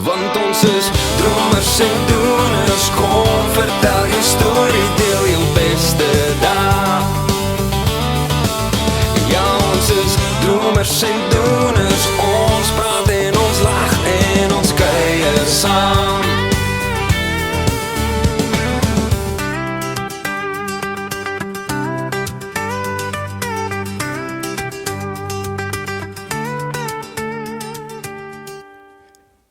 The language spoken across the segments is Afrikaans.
Want ons is dromers en doeners. Kom, vertel jou story, deel jou beste dag. Ja, ons is dromers en doeners. Ons praat en ons lag en ons kuier saam.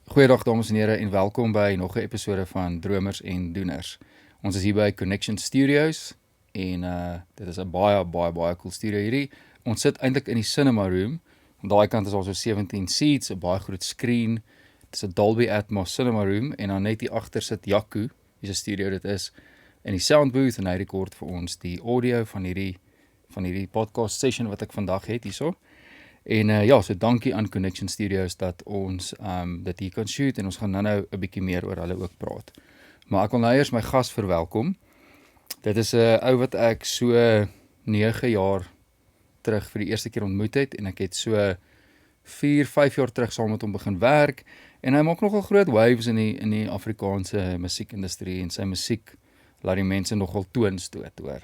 Goeiedag dames en here en welkom by nog 'n episode van Dromers en Doeners. Ons is hier by Connection Studios en dit is 'n baie cool studio hierdie. Ons sit eintlik in die cinema room. Aan daai kant is al so 17 seats, 'n baie groot screen. Dit is 'n Dolby Atmos cinema room en dan net hier agter sit Jaco, wie se studio dit is, in die sound booth en hy rekord vir ons die audio van hierdie podcast session wat ek vandag het hierso. En ja, so dankie aan Connection Studios dat ons dit hier kan shoot en ons gaan nou 'n bietjie meer oor hulle ook praat. Maar ek wil nou eers my gas verwelkom. Dit is 'n ou wat ek so 9 jaar terug vir die eerste keer ontmoet het en ek het so 4-5 jaar terug saam met hom begin werk en hy maak nogal groot waves in die Afrikaanse musiekindustrie en sy musiek laat die mense nogal toonstoot hoor.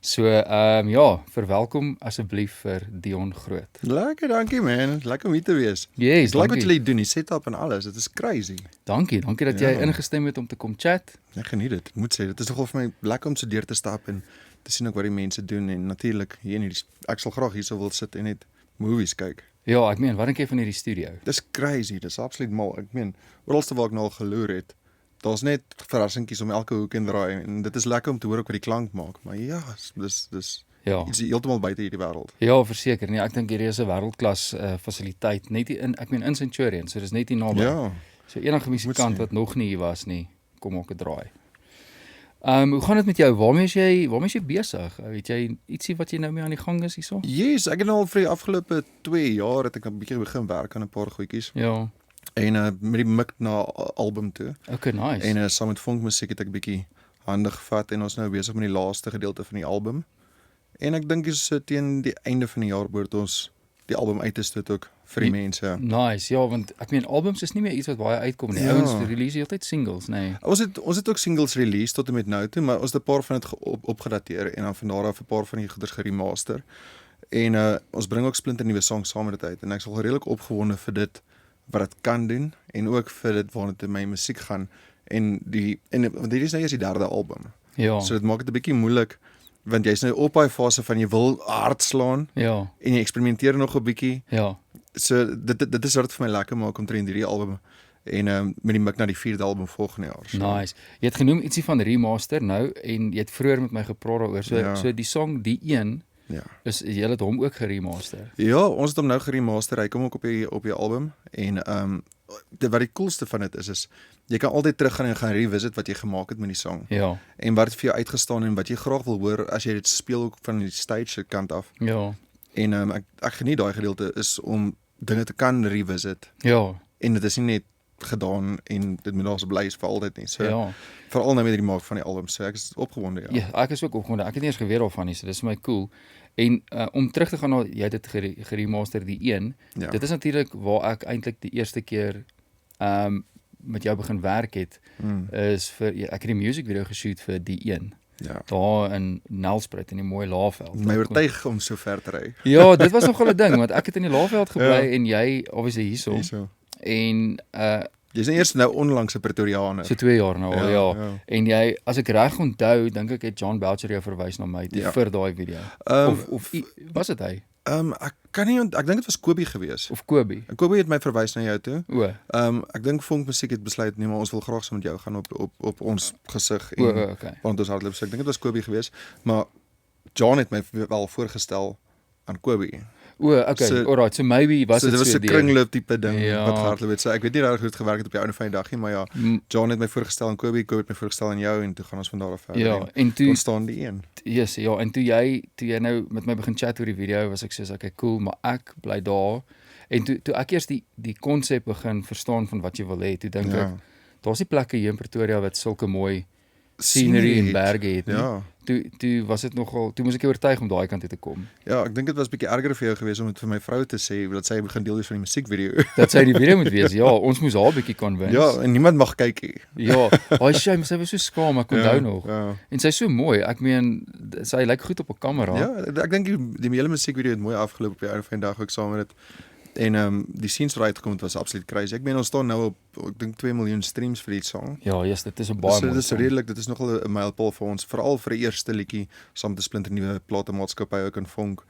So, ja, verwelkom asseblief vir Dion Groot. Lekker, dankie man, lekker om hier te wees. Yes, Ek like wat julle doen, die setup en alles, dit is crazy. Dankie dat jy ingestem het om te kom chat. Ek geniet dit, ek moet sê, dit is nogal vir my lekker om so deur te stap en te sien ook wat die mense doen en natuurlik hier in hierdie, ek sal graag hier so wil sit en net movies kyk. Ja, ek meen, wat dink jy van hierdie studio? Dis crazy, dis absoluut mal, ek meen, oralste waar ek nou al geloer het, daar's net verrassingkies om elke hoek en draai en dit is lekker om te hoor ook wat die klank maak, maar ja, dis Ja. iets heeltemal buite hierdie wêreld. Ja, verseker. Nee, ek dink hierdie is 'n wêreldklas fasiliteit net hier in Centurion, so dis net hier naby. Ja. So enige musikant sê. wat nog nie hier was nie, kom ook 'n draai. Hoe gaan dit met jou? Waarmee is jy besig? Het jy ietsie wat jy nou mee aan die gang is hierso? Yes, ek het nou al vir die afgelope 2 jaar het ek 'n bietjie begin werk aan 'n paar goedjies. Ja. En met die mik na album toe. Okay, nice. En saam met funkmusiek het ek bietjie hande gevat en ons nou besig met die laaste gedeelte van die album. En ek dink is teen die einde van die jaar behoort ons die album uit te stoot ook vir die mense. Nice, ja, want ek meen albums is nie meer iets wat baie uitkom nie. Ja. Ouens release heeltyd singles, nee. Ons het ook singles release tot en met nou toe, maar ons het 'n paar van dit opgedateer en dan van daar af 'n paar van die goeders geremaster. En ons bring ook splinter nuwe songs saam met dit uit en ek is al redelik opgewonde vir dit wat dit kan doen en ook vir dit waarna dit in my musiek gaan en want hierdie is nou eers die 3de album. Ja. So dit maak dit 'n bietjie moeilik want jy's nou op daai fase van jy wil hard slaan Ja. en jy eksperimenteer nog 'n bietjie. Ja. So dit is wat dit vir my lekker maak om te hierdie album en met die mik na die 4de album volgende jaar. So. Nice. Jy het genoem ietsie van remaster nou en jy het vroeër met my gepraat daaroor. So die song die een Ja. is jy het hom ook geremaster. Ja, ons het hom nou geremaster. Hy kom ook op die album en wat die coolste van dit is jy kan altyd teruggaan en gaan revisit wat jy gemaak het met die song. Ja. En wat het vir jou uitgestaan en wat jy graag wil hoor as jy dit speel ook van die stage kant af. Ja. En ek geniet daai gedeelte is om dinge te kan revisit. Ja. En dit is nie net gedaan en dit moet daar so bly vir altyd nie. So Ja. veral nou met die maak van die album. So ek is opgewonde, ja. Ja, ek is ook opgewonde. Ek het nie eens geweet daarvan nie, so dis vir my cool. En om terug te gaan na jy het dit geremaster die een. Ja. Dit is natuurlik waar ek eintlik die eerste keer met jou begin werk het is ek het die music video geshoot vir die een. Ja. Daar in Nelspruit in die mooi Laagveld. My oortuig om so ver te ry. Ja, dit was nogal 'n ding want ek het in die Laagveld gebly en jy obviously hierso. Hierso. En Jy's eers nou onlangs 'n Pretoriaaner. so 2 jaar nou al, ja. Ja. En jy, as ek reg onthou, dink ek het John Belcher jou verwys na my Ja. vir daai video. Was dit hy? Ek kan nie ek dink dit was Kobie gewees. Of Kobie? En Kobie het my verwys na jou toe. O. Ek dink funkmusiek het besluit nee, maar ons wil graag saam met jou gaan op ons gesig O, en okay. want ons hardloop. So ek dink dit was Kobie gewees, maar John het my wel voorgestel aan Kobie. O, okay. So- Alright, so maybe was So dit dit was so 'n deur. kringloop tipe ding Ja. wat gehardloop het. So ek weet nie regtig hoe dit gewerk het op die einde van die dag nie, maar ja, John het my voorgestel aan Kobie het my voorgestel aan jou en toe gaan ons van daar af verder. Ja, en toe ontstaan die een. yes, ja, en toe jy nou met my begin chat oor die video, was ek soos okay, cool, maar ek bly daar. En toe ek eers die konsep begin verstaan van wat jy wil hê, toe dink ek daar's nie plekke hier in Pretoria wat sulke mooi scenery en het. berge het nie. Ja. Toe was dit nogal, toe moes ek oortuig om daai kant toe te kom. Ja, ek dink dit was bietjie erger vir jou geweest om dit vir my vrou te sê dat sy begin deel wees van die musiekvideo. Dat sy die video moet wees. Ja, ons moes haar bietjie convince. Ja, en niemand mag kyk nie. Ja, shame, sy was so skaam, ek onthou nog. Ja. En sy's so mooi. Ek meen sy lyk goed op 'n kamera. Ja, ek dink die hele musiekvideo het mooi afgeloop op die einde van die dag ook saam met dit. En die scenes wat uitgekom het was absoluut crazy. Ek meen ons staan nou op ek dink 2 miljoen streams vir die song. Ja, yes, dit is 'n baie So mooi. dit is redelik, dit is nogal 'n mylpaal vir ons, veral vir die eerste liedjie saam met 'n splinternuwe platemaatskappy ook in Vonk.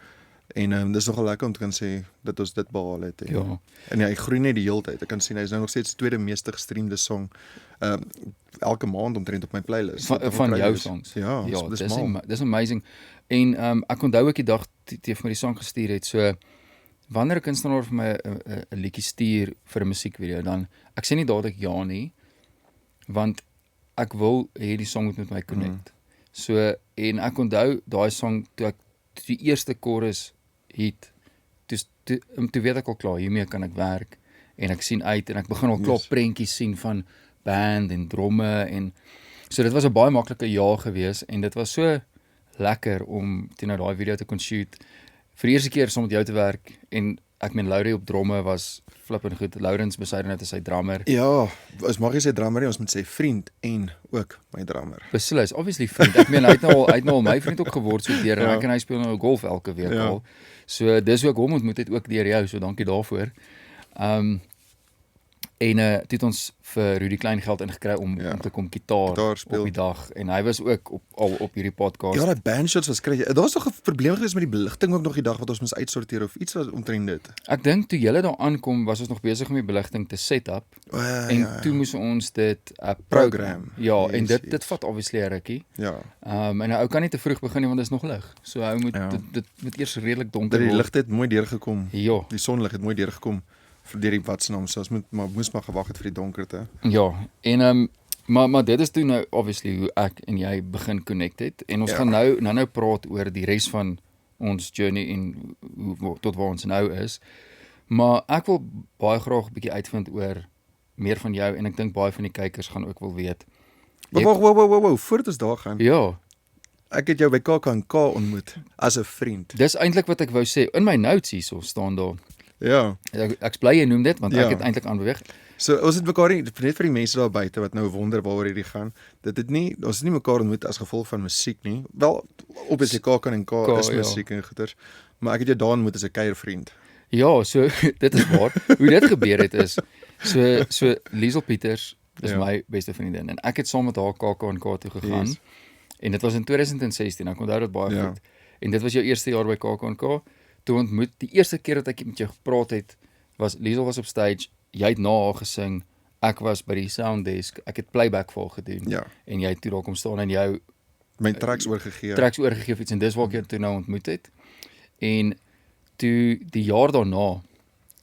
En dis nogal lekker om te kan sê dat ons dit behaal het. Ja. En hy groei net die hele tyd. Ek kan sien hy is nou nog steeds tweede meeste gestreamde song. Elke maand omtrent op my playlist. Van jou songs. Ja, Ja, dis dis mal. dis amazing. En ek onthou ook die dag toe jy vir my die sang gestuur het. So wanneer 'n kunstenaar vir my 'n liedjie stuur vir 'n musiekvideo, dan ek sê nie dadelik ja nie, want ek wil hê die song moet met my connect. So en ek onthou daai song toe ek die eerste chorus hit, toe weet ek al klaar hiermee kan ek werk en ek sien uit en ek begin al klaar prentjies sien van band en dromme en so dit was 'n baie maklike ja gewees en dit was so lekker om toe nou daai video te kon shoot vir die eerste keer saam met jou te werk en ek meen Laurie op dromme was flippend goed. Laurens Besuidenhout is sy drummer. Ja, ons mag nie sê drummer nie, ons moet sê vriend en ook my drummer. Beslis, obviously vriend. Ek meen hy het nou al my vriend ook geword so deur en ek en hy speel nou golf elke week al. So dis ook hom ontmoet het ook deur jou, so dankie daarvoor. En toe het ons vir Rudy Klein geld ingekry om te kom gitaar speel op die dag en hy was ook al op hierdie podcast. Ja, daai bandshots was kry. Daar was nog 'n probleem gewees met die beligting ook nog die dag wat ons moes uitsorteer of iets was omtrent dit. Ek dink toe julle daar aankom was ons nog besig om die beligting te set up en toe moes ons dit program. Ja, en dit vat obviously 'n rukkie. Ja. En 'n ou kan nie te vroeg begin nie want dit is nog lig. So hy moet dit moet eers redelik donker Die word. lig het mooi deurgekom. Ja. Die sonlig het mooi deurgekom vir die wat se naam. So ons moes maar gewag het vir die donkerte. Ja, en maar dit is toe nou obviously hoe ek en jy begin connect het en ons gaan nou praat oor die res van ons journey en hoe tot waar ons nou is. Maar ek wil baie graag 'n bietjie uitvind oor meer van jou en ek dink baie van die kykers gaan ook wil weet. Wow, voordat ons daar gaan. Ja, Ek het jou by KAK&K ontmoet as 'n vriend. dis eintlik wat ek wou sê. In my notes hierso staan daar. Ja. Ek bly jy noem dit want ek het eintlik aanbeweeg. So ons het mekaar net vir die mense daar buite wat nou wonder waaroor hierdie gaan. Ons het nie mekaar ontmoet as gevolg van musiek nie. Wel op is die KAK&K is musiek en goeters, maar ek het jou daar ontmoet as 'n kuiervriend. Ja, so dit is waar. Hoe dit gebeur het is so Liesel Pieters is my beste vriendin en ek het saam met haar KAK&K toe gegaan. Yes. En dit was in 2016. Ek onthou dit baie goed. En dit was jou eerste jaar by KAK&K. Toe ontmoet die eerste keer dat ek met jou gepraat het, was Liesel was op stage, jy het na haar gesing, ek was by die sound desk, ek het playback vir haar gedoen. Ja. En jy het toe daar kom staan en jou My tracks oorgegee. tracks oorgegee iets en dis waar ek jou toe nou ontmoet het. En toe die jaar daarna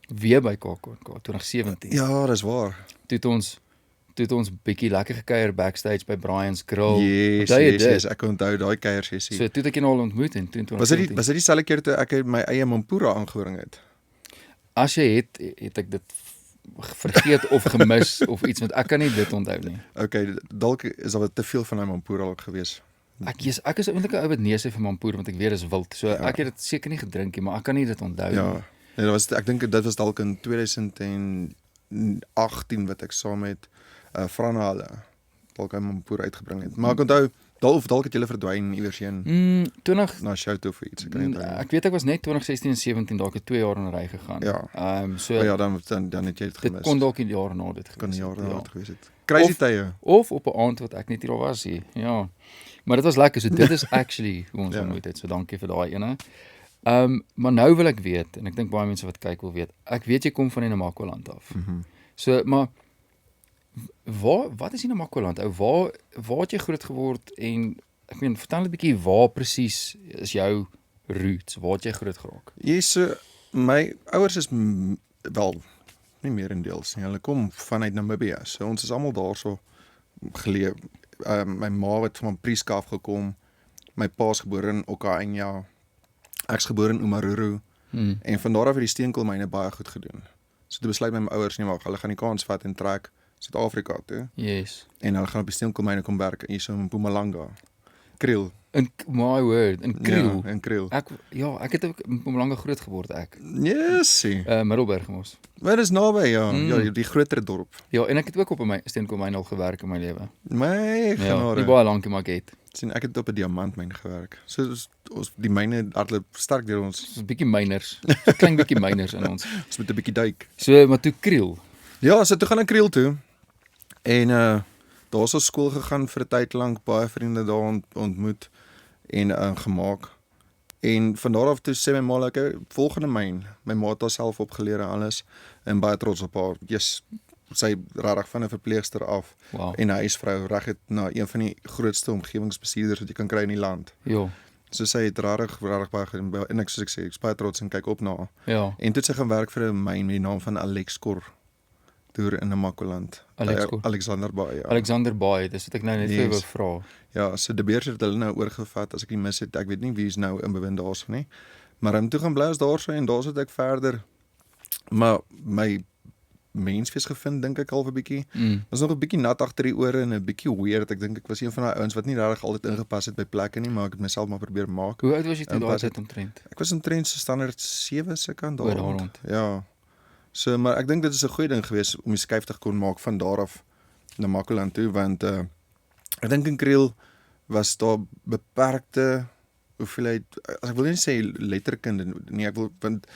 weer by KAK&K 2017. Ja, dis waar. Toe het ons bietjie lekker gekuier backstage by Brian's Grill. Yes, ek onthou daai kuiersessie. So toe het ek jou al ontmoet en toe Was dit dieselfde keer toe ek my eie Mampura aangebring het? As jy het ek dit vergeet of gemis of iets want ek kan nie dit onthou nie. Okay, dalk is daar te veel van my Mampura ook gewees. Ek is eintlik 'n ou wat nee sê vir Mampoer want ek weet dis wild. So ek het dit seker nie gedrink nie, maar ek kan nie dit onthou nie. Nee, ek dink dit was dalk in 2018 wat ek saam met Franna hulle dalk 'n Mampoer uitgebring het. Maar ek onthou dalk het julle verdwyn iewers heen. 20 na show toe of iets. Ek weet ek was net 2016 en 17 dalk het 2 jaar in 'n ry gegaan. Ja. So dan het jy dit gemis. Dit kon dalk 'n jaar na dit gewees het. Kon 'n jaar na dit gewees het. Crazy tye. Of op 'n aand wat ek net hier al was hier. Ja. Maar dit was lekker. So dit is actually hoe ons ontmoet het. So dankie vir daai ene. Maar nou wil ek weet en ek dink baie mense wat kyk wil weet. Ek weet jy kom van die Namakoland af. So maar wat is die Namakoland? Waar het jy groot geword en ek meen vertel 'n bietjie waar presies is jou roots? Waar het jy groot geraak? So my ouers is wel nie meerendeels nie. Hulle kom vanuit Namibië. So ons is almal daarso geleef. My ma het van Prieska afgekom. My pa's gebore in Okaanya. Ek's gebore in Omaruru. En van daar af het die steenkoolmyne baie goed gedoen. So toe besluit my ouers nie maar hulle gaan die kans vat en trek Suid-Afrika toe. Yes. En hulle gaan op die steenkoolmyne kom werk hier so in Mpumalanga. Kriel. My word, in Kriel. Ja, in Kriel. Ek het ook in Mpumalanga groot geword ek. Yesie. Middelburg mos. Maar dis naby, ja. Ja, die groter dorp. Ja, en ek het ook op 'n steenkoolmyn al gewerk in my lewe. My Ja, genade. nie baie lank nie, maar ek het. Sien, ek het op 'n diamantmyn gewerk. So ons die myne hardloop sterk deur ons. So's 'n bietjie myners. So klein bietjie myners in ons. Ons moet 'n bietjie duik. So, maar toe Kriel. Ja, so toe gaan ek Kriel toe. En daar's ons skool gegaan vir 'n tyd lank, baie vriende daar ontmoet en gemaak. En van daar af toe sê my ma ek volgende myn. My ma het haarself opgeleer en alles en baie trots op haar. Yes, sy regtig van 'n verpleegster af Wow. en 'n huisvrou reg het na een van die grootste omgewingsbestuurders wat jy kan kry in die land. Ja. So sy het regtig baie gedoen en ek soos ek sê, ek's baie trots en kyk op na haar. Ja. En toe het sy gaan werk vir 'n myn met die naam van Alexkor deur in Namakoland. Alexkor. Alexander Baai. Ja. Alexander Baai, dis wat ek nou net vir jou wou vra. Ja, so De Beers het hulle nou oorgevat as ek nie mis het. Ek weet nie wie is nou in bewind daarso nie. Maar toe gaan bly ons daarso en daar sit ek verder. Maar my mensfees gevind dink ek al 'n bietjie. Was nog 'n bietjie nat agter die ore en 'n bietjie weird. Ek dink ek was een van daai ouens wat nie regtig altyd ingepas het by plekke nie, maar ek het myself maar probeer maak. Hoe oud was jy toe En daai wat tyd omtrent? Ek was omtrent so standaard 7 se kant O, daar rond. Ja. So maar ek dink dit is 'n goeie ding geweest om die skuif te kon maak van daar af na Namakoland toe want ek dink in Kriel was daar beperkte hoeveelheid ek wil nie sê letterkunde nie, ek wil want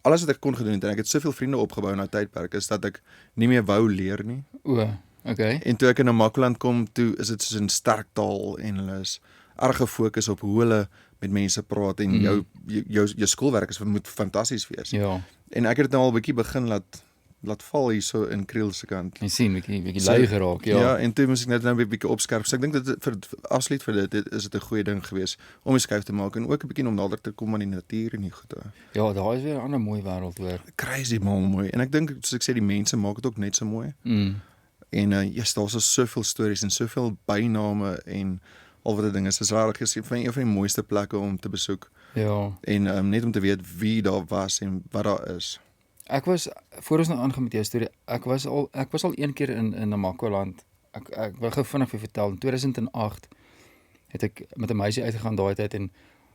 alles wat ek kon gedoen het en ek het soveel vriende opgebou in daai tydperk is dat ek nie meer wou leer nie. O, okay. En toe ek in Namakoland kom, toe is dit soos 'n sterk taal en hulle is erg gefokus op hoe hulle met mense praat en jou skoolwerk moet fantasties wees. Ja. En ek het dit nou al 'n bietjie begin laat val hierso in Kriel se kant. Jy sien bietjie lui geraak, ja. Ja, en toe moet ek net nou 'n bietjie opskerp. So ek dink dit vir absoluut vir dit is dit 'n goeie ding geweest om die skuif te maak en ook 'n bietjie om nader te kom aan die natuur en die goede. Ja, daar is weer 'n ander mooi wêreld hoor. Crazy mooi. En ek dink soos ek sê die mense maak dit ook net so mooi. En yes, daar's soveel stories en soveel byname en al wat 'n ding is. Dis regtig gesien van een van die mooiste plekke om te besoek. Ja. En net om te weet wie daar was en wat daar is. Ek was voor ons nou aangaan met jou storie. Ek was al een keer in Namakoland. Ek wil gou vinnig vir vertel. In 2008 het ek met 'n meisie uitgegaan daai tyd en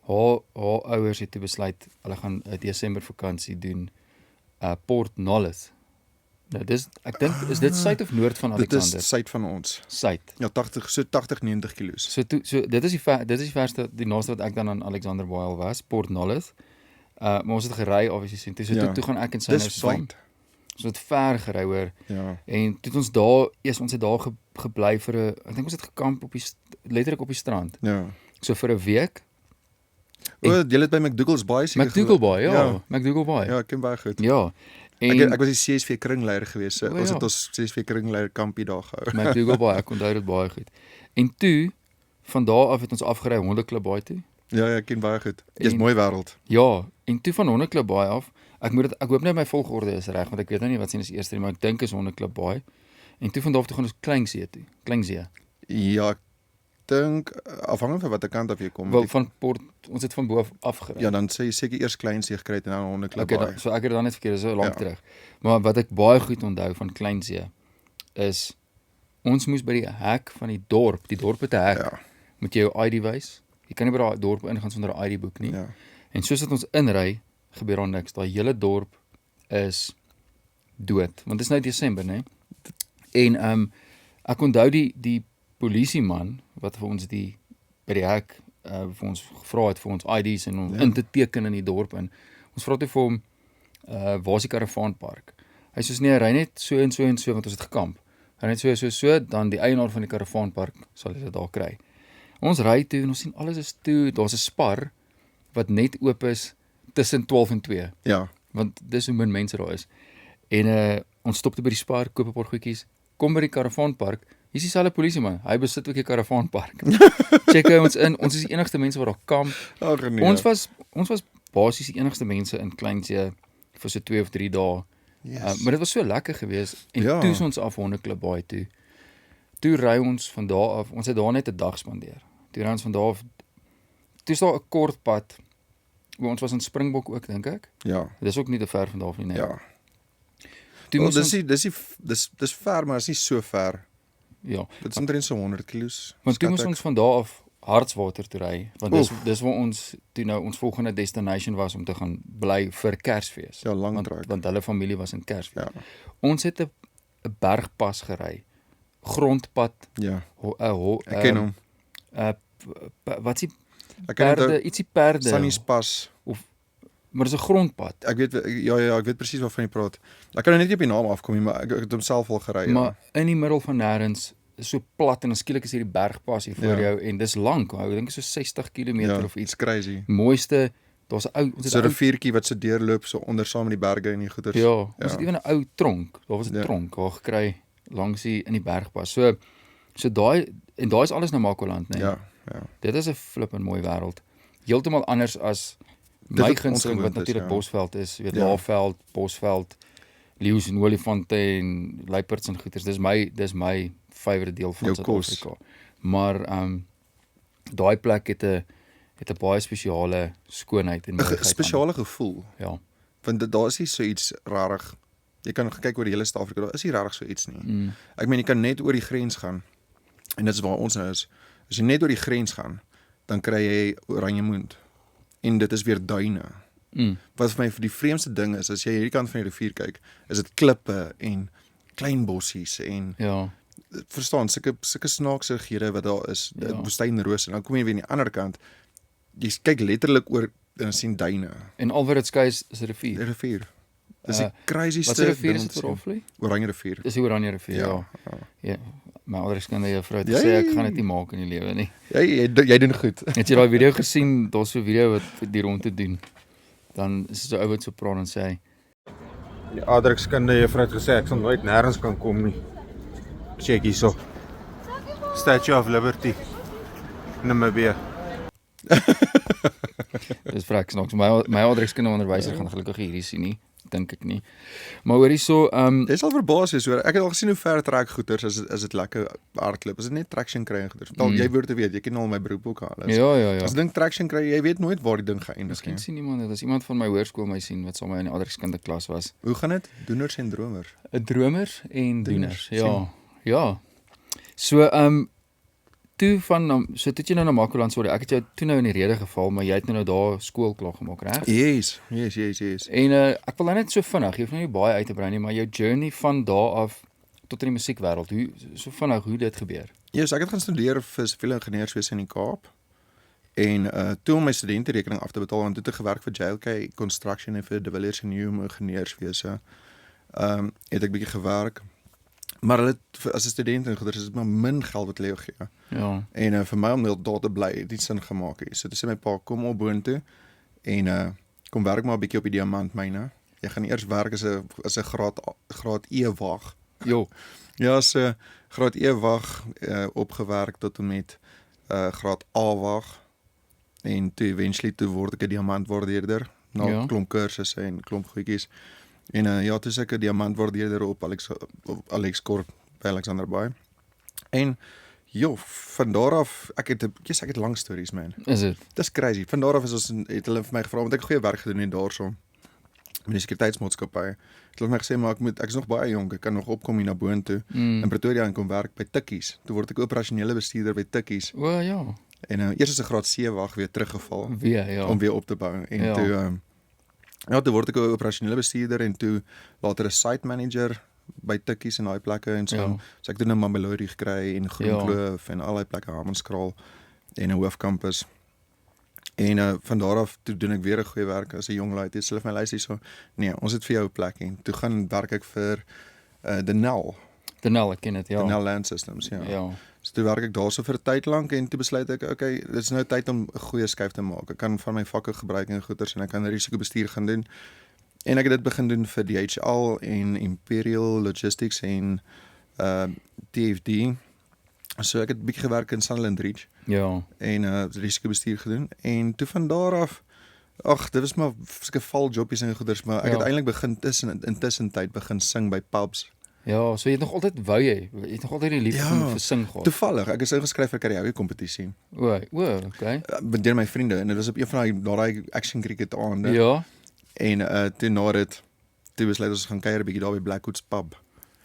haar ouers het toe besluit hulle gaan 'n Desember vakansie doen Port Nolloth. Nou ek dink is dit suid of noord van Alexander? Dit is suid van ons. Suid. Ja, 80-90 kilos. So dit is die verste die naaste wat ek dan aan Alexander Baai was, Port Nolloth. Maar ons het gery obviously en toe gaan ek en sy nou saam. Ons het ver gery hoor. Ja. En toe het ons het daar gebly vir 'n ek dink ons het gekamp letterlik op die strand. Ja. So vir 'n week. Jy het by McDougall's Baai seker. McDougall Baai, ja. McDougall Baai. Ja, ek ken baie goed. Ja. En Ek was die CSV kringleier geweest. So ons het ons CSV kringleier kampie daar gehou. McDougall Baai, ek onthou dit baie goed. En toe van daar af het ons afgery Hondeklub Baai toe. Ja, ek ken baie goed. Dis mooi wêreld. Ja, en toe van Hondeklub Baai af. Ek hoop net my volgorde is reg want ek weet nou nie wat sien is eerste nie, maar ek dink is Hondeklub Baai. En toe van daar af toe gaan ons Kleinsee toe. Kleinsee. Ja, ek dink afhangend van watter kant af jy kom. Wel van Port, ons het van bo af gery. Ja, dan sê jy seker eers Kleinsee gekry en dan Hondeklub Baai. So ek het dan net verkeerd, so lank terug. Maar wat ek baie goed onthou van Kleinsee is ons moes by die hek van die dorp het 'n hek. Ja. Moet jy jou ID wys. Jy kan nie by daai dorp ingaan sonder 'n ID-boek nie. Ja. En soos dat ons inry, gebeur daar niks. Daai hele dorp is dood, want dit is nou Desember, né? En ek onthou die polisieman wat vir ons by die hek vir ons gevra het vir ons ID's en om in te teken in die dorp in. Ons vra toe vir hom waar is die karavaanpark? Hy sê nee, ry net so en so en so want ons het gekamp. Ry net so dan die eienaar van die karavaanpark sal dit daar kry. Ons ry toe en ons sien alles is toe. Daar's 'n spar wat net oop is tussen 12 en 2. Ja. Want dis hoe min mense daar is. En ons stop toe by die spar, koop 'n paar goedjies, kom by die karavaanpark. Hier is dieselfde polisieman. Hy besit ook die karavaanpark. Check hy ons in. Ons is die enigste mense wat daar kamp. Nee. Ons was basies die enigste mense in Kleinsee vir so 2 of 3 dae. Yes. Maar dit was so lekker geweest en toe is ons af Hondeklub Baai toe. Toe ry ons van daar af. Ons het daar net 'n dag spandeer. Toe ry ons van daar af. Toe is daar 'n kort pad. Ons was in Springbok ook dink ek. Ja. Dit is ook nie te ver van daar af nie. Ja. toe moes ons dis ver, maar is nie so ver. ja, Dit is omtrent so 100 kilos. want toe skat moes ek. ons van daar af Hartswater toe ry, want dis waar ons toe nou ons volgende destination was om te gaan bly vir Kersfees. Ja, lang want, trek. want hulle familie was in Kersfees. Ja. Ons het 'n bergpas gery. Grondpad, Ja, ek ken hom. Wat's die Ek ken perde, dit. ietsie perde. Sunny's Pas. Maar dis 'n grondpad. Ek weet ja, ek weet presies waarvan jy praat. Ek kan nou net nie op die naam afkom nie, maar ek het hom self al gery. Maar in die middel van nêrens, is so plat en dan skielik is hierdie bergpas hier voor jou en dis lank. Ek dink so 60 km ja, of iets. It's crazy. Mooiste, daar's 'n ou, ons het So 'n 'n ou riviertjie wat so deurloop so onder saam met die berge en die goeters. ja, ons het ewen 'n ou tronk. Daar was 'n Ja. tronk daar gekry langs die in die bergpas. So daai en daai is alles Namakoland, né? Ja, ja. Dit is 'n flippend mooi wêreld. Heeltemal anders as Dit my wat ons gunsteling wat gewoond is, natuurlik ja. Bosveld is, jy weet Ja. Laagveld, Bosveld, leeu's en olifante en luiperds en goeters. Dis my favourite deel van Jou kos. Suid-Afrika. Maar daai plek het 'n baie spesiale skoonheid en 'n mooiheid. spesiale gevoel, Ja. want daar is nie so iets rarig. Jy kan kyk oor die hele Suid-Afrika, daar is nie rarig so iets nie. Mm. Ek meen jy kan net oor die grens gaan. En dit is waar ons nou is. As jy net oor die grens gaan, dan kry jy Oranjemoond. En dit is weer duine. Mm. Wat vir my die vreemdste ding is, as jy hierdie kant van die rivier kyk, is dit klippe en klein bossies en Ja. verstaan, sulke snaaksighede wat daar is, Ja. woestynroos en dan kom jy weer aan die ander kant. Jy kyk letterlik oor en dan sien duine. En al wat dit skei is 'n rivier. Die rivier. Dis die Wat crazieste 'n rivier ding is om dit te vir sien. Offley? Oranje rivier. Dis die Oranje rivier, ja. Ja. Ja. My ouderskinde juffrou het Jy- gesê ek gaan dit nie maak in die lewe nie. Jy doen goed. Het jy daai video gesien? Daar's so 'n video wat die rond te doen. Dan is dit so ou wat so praat en sê hy, Die aardrykskunde juffrou het gesê ek sal nooit nêrens kan kom nie. Check hierso. Statue of Liberty. Namibia. dis vrek snaaks. My ouderskinde onderwyser gaan gelukkig hierdie sien nie, dink ek nie. Maar hoor hierso, Jy sal verbaas wees hoor. Ek het al gesien hoe ver trek goeters as dit lekker hardloop. As dit net traction kry en goeters. Jy behoort te weet, jy ken al my beroep ook al. ja. As ding traction kry, jy weet nooit waar die ding gaan eindig Miskien nie. sien iemand dit. As iemand van my hoërskool my sien wat saam met my in die ouderskinde klas was. Hoe gaan dit? Doeners en dromers. 'n Dromers en Doeners, doeners. Ja. Ja. So toe het jy nou na Namakoland, sorry, ek het jou toe nou in die rede geval, maar jy het nou daar skool klaar gemaak, reg? Yes. En ek wil nou net so vinnig, jy hoef nou nie baie uit te brei nie, maar jou journey van daar af tot in die musiekwêreld, hoe dit gebeur? Yes, ek het gaan studeer vir siviele ingenieurswese in die Kaap. En toe om my studenterekening af te betaal, en toe te gewerk vir JLK Construction en vir De Villiers en Hume ingenieurswese. Het ek bietjie gewerk. Maar hulle as 'n student en goeders is dit maar min geld wat hulle jou gee. Ja. En vir my om daar te bly, het nie sin gemaak nie. So toe sê my pa, kom op boontoe en kom werk maar 'n bietjie op die diamantmyne. Jy gaan eers werk as 'n graad E wag. Jo. Ja, so graad E wag opgewerk tot en met graad A wag. En toe eventually toe word ek 'n diamantwaardeerder na Ja. klomp kursusse en klomp goedjies. En ja, toe is ek 'n diamantwaardeerder op Alex Kort by Alexander Bay. En jo, van daar af, ek het lang stories man. Is dit? Dis crazy. Van daar af het hulle vir my gevra want ek goeie werk gedoen het daarso met die sekuriteitsmaatskappy. Hulle het my gesê maar ek is nog baie jonk, ek kan nog opkom hier na boontoe in Pretoria en kom werk by Tikkies. Toe word ek operasionele bestuurder by Tikkies. O ja. En eers as 'n graad C wag weer teruggeval Ja. om weer op te bou en Ja. toe word ek 'n operasionele bestuurder en toe later 'n site manager by Tikkies en daai plekke en so. Ja. So ek doen 'n Mamelodi gekry en Groenkloof en al daai plekke Hammanskraal en 'n hoofkampus. En van daar af toe doen ek weer 'n goeie werk as 'n jong laaitjie. Hulle vir my luister so, nee, ons het vir jou 'n plek en toe gaan werk ek vir Denel Denel, ek ken dit, ja. Denel Land Systems, ja. Ja. So toe werk ek daarso vir 'n tyd lank en toe besluit ek, okay, dit is nou tyd om 'n goeie skuif te maak. Ek kan van my vakke gebruik en goeders en ek kan risikobestuur gaan doen. En ek het dit begin doen vir DHL en Imperial Logistics en TFD. So ek het 'n bietjie gewerk in Sunderland Reach Ja. en risikobestuur gedoen en toe van daar af dit was maar sulke valjobbies en goeders, maar ek Ja. het eintlik begin intussen tyd begin sing by pubs. Ja, so jy het nog altyd jy het nog altyd die liefde vir sing gehad. Toevallig, ek is ingeskryf vir 'n karaoke kompetisie. Okay. Deur my vriende en dit was op een van daai action cricket aande. Ja. En toe na dit toe besluit ons gaan kuier 'n bietjie daar by Blackwood's pub.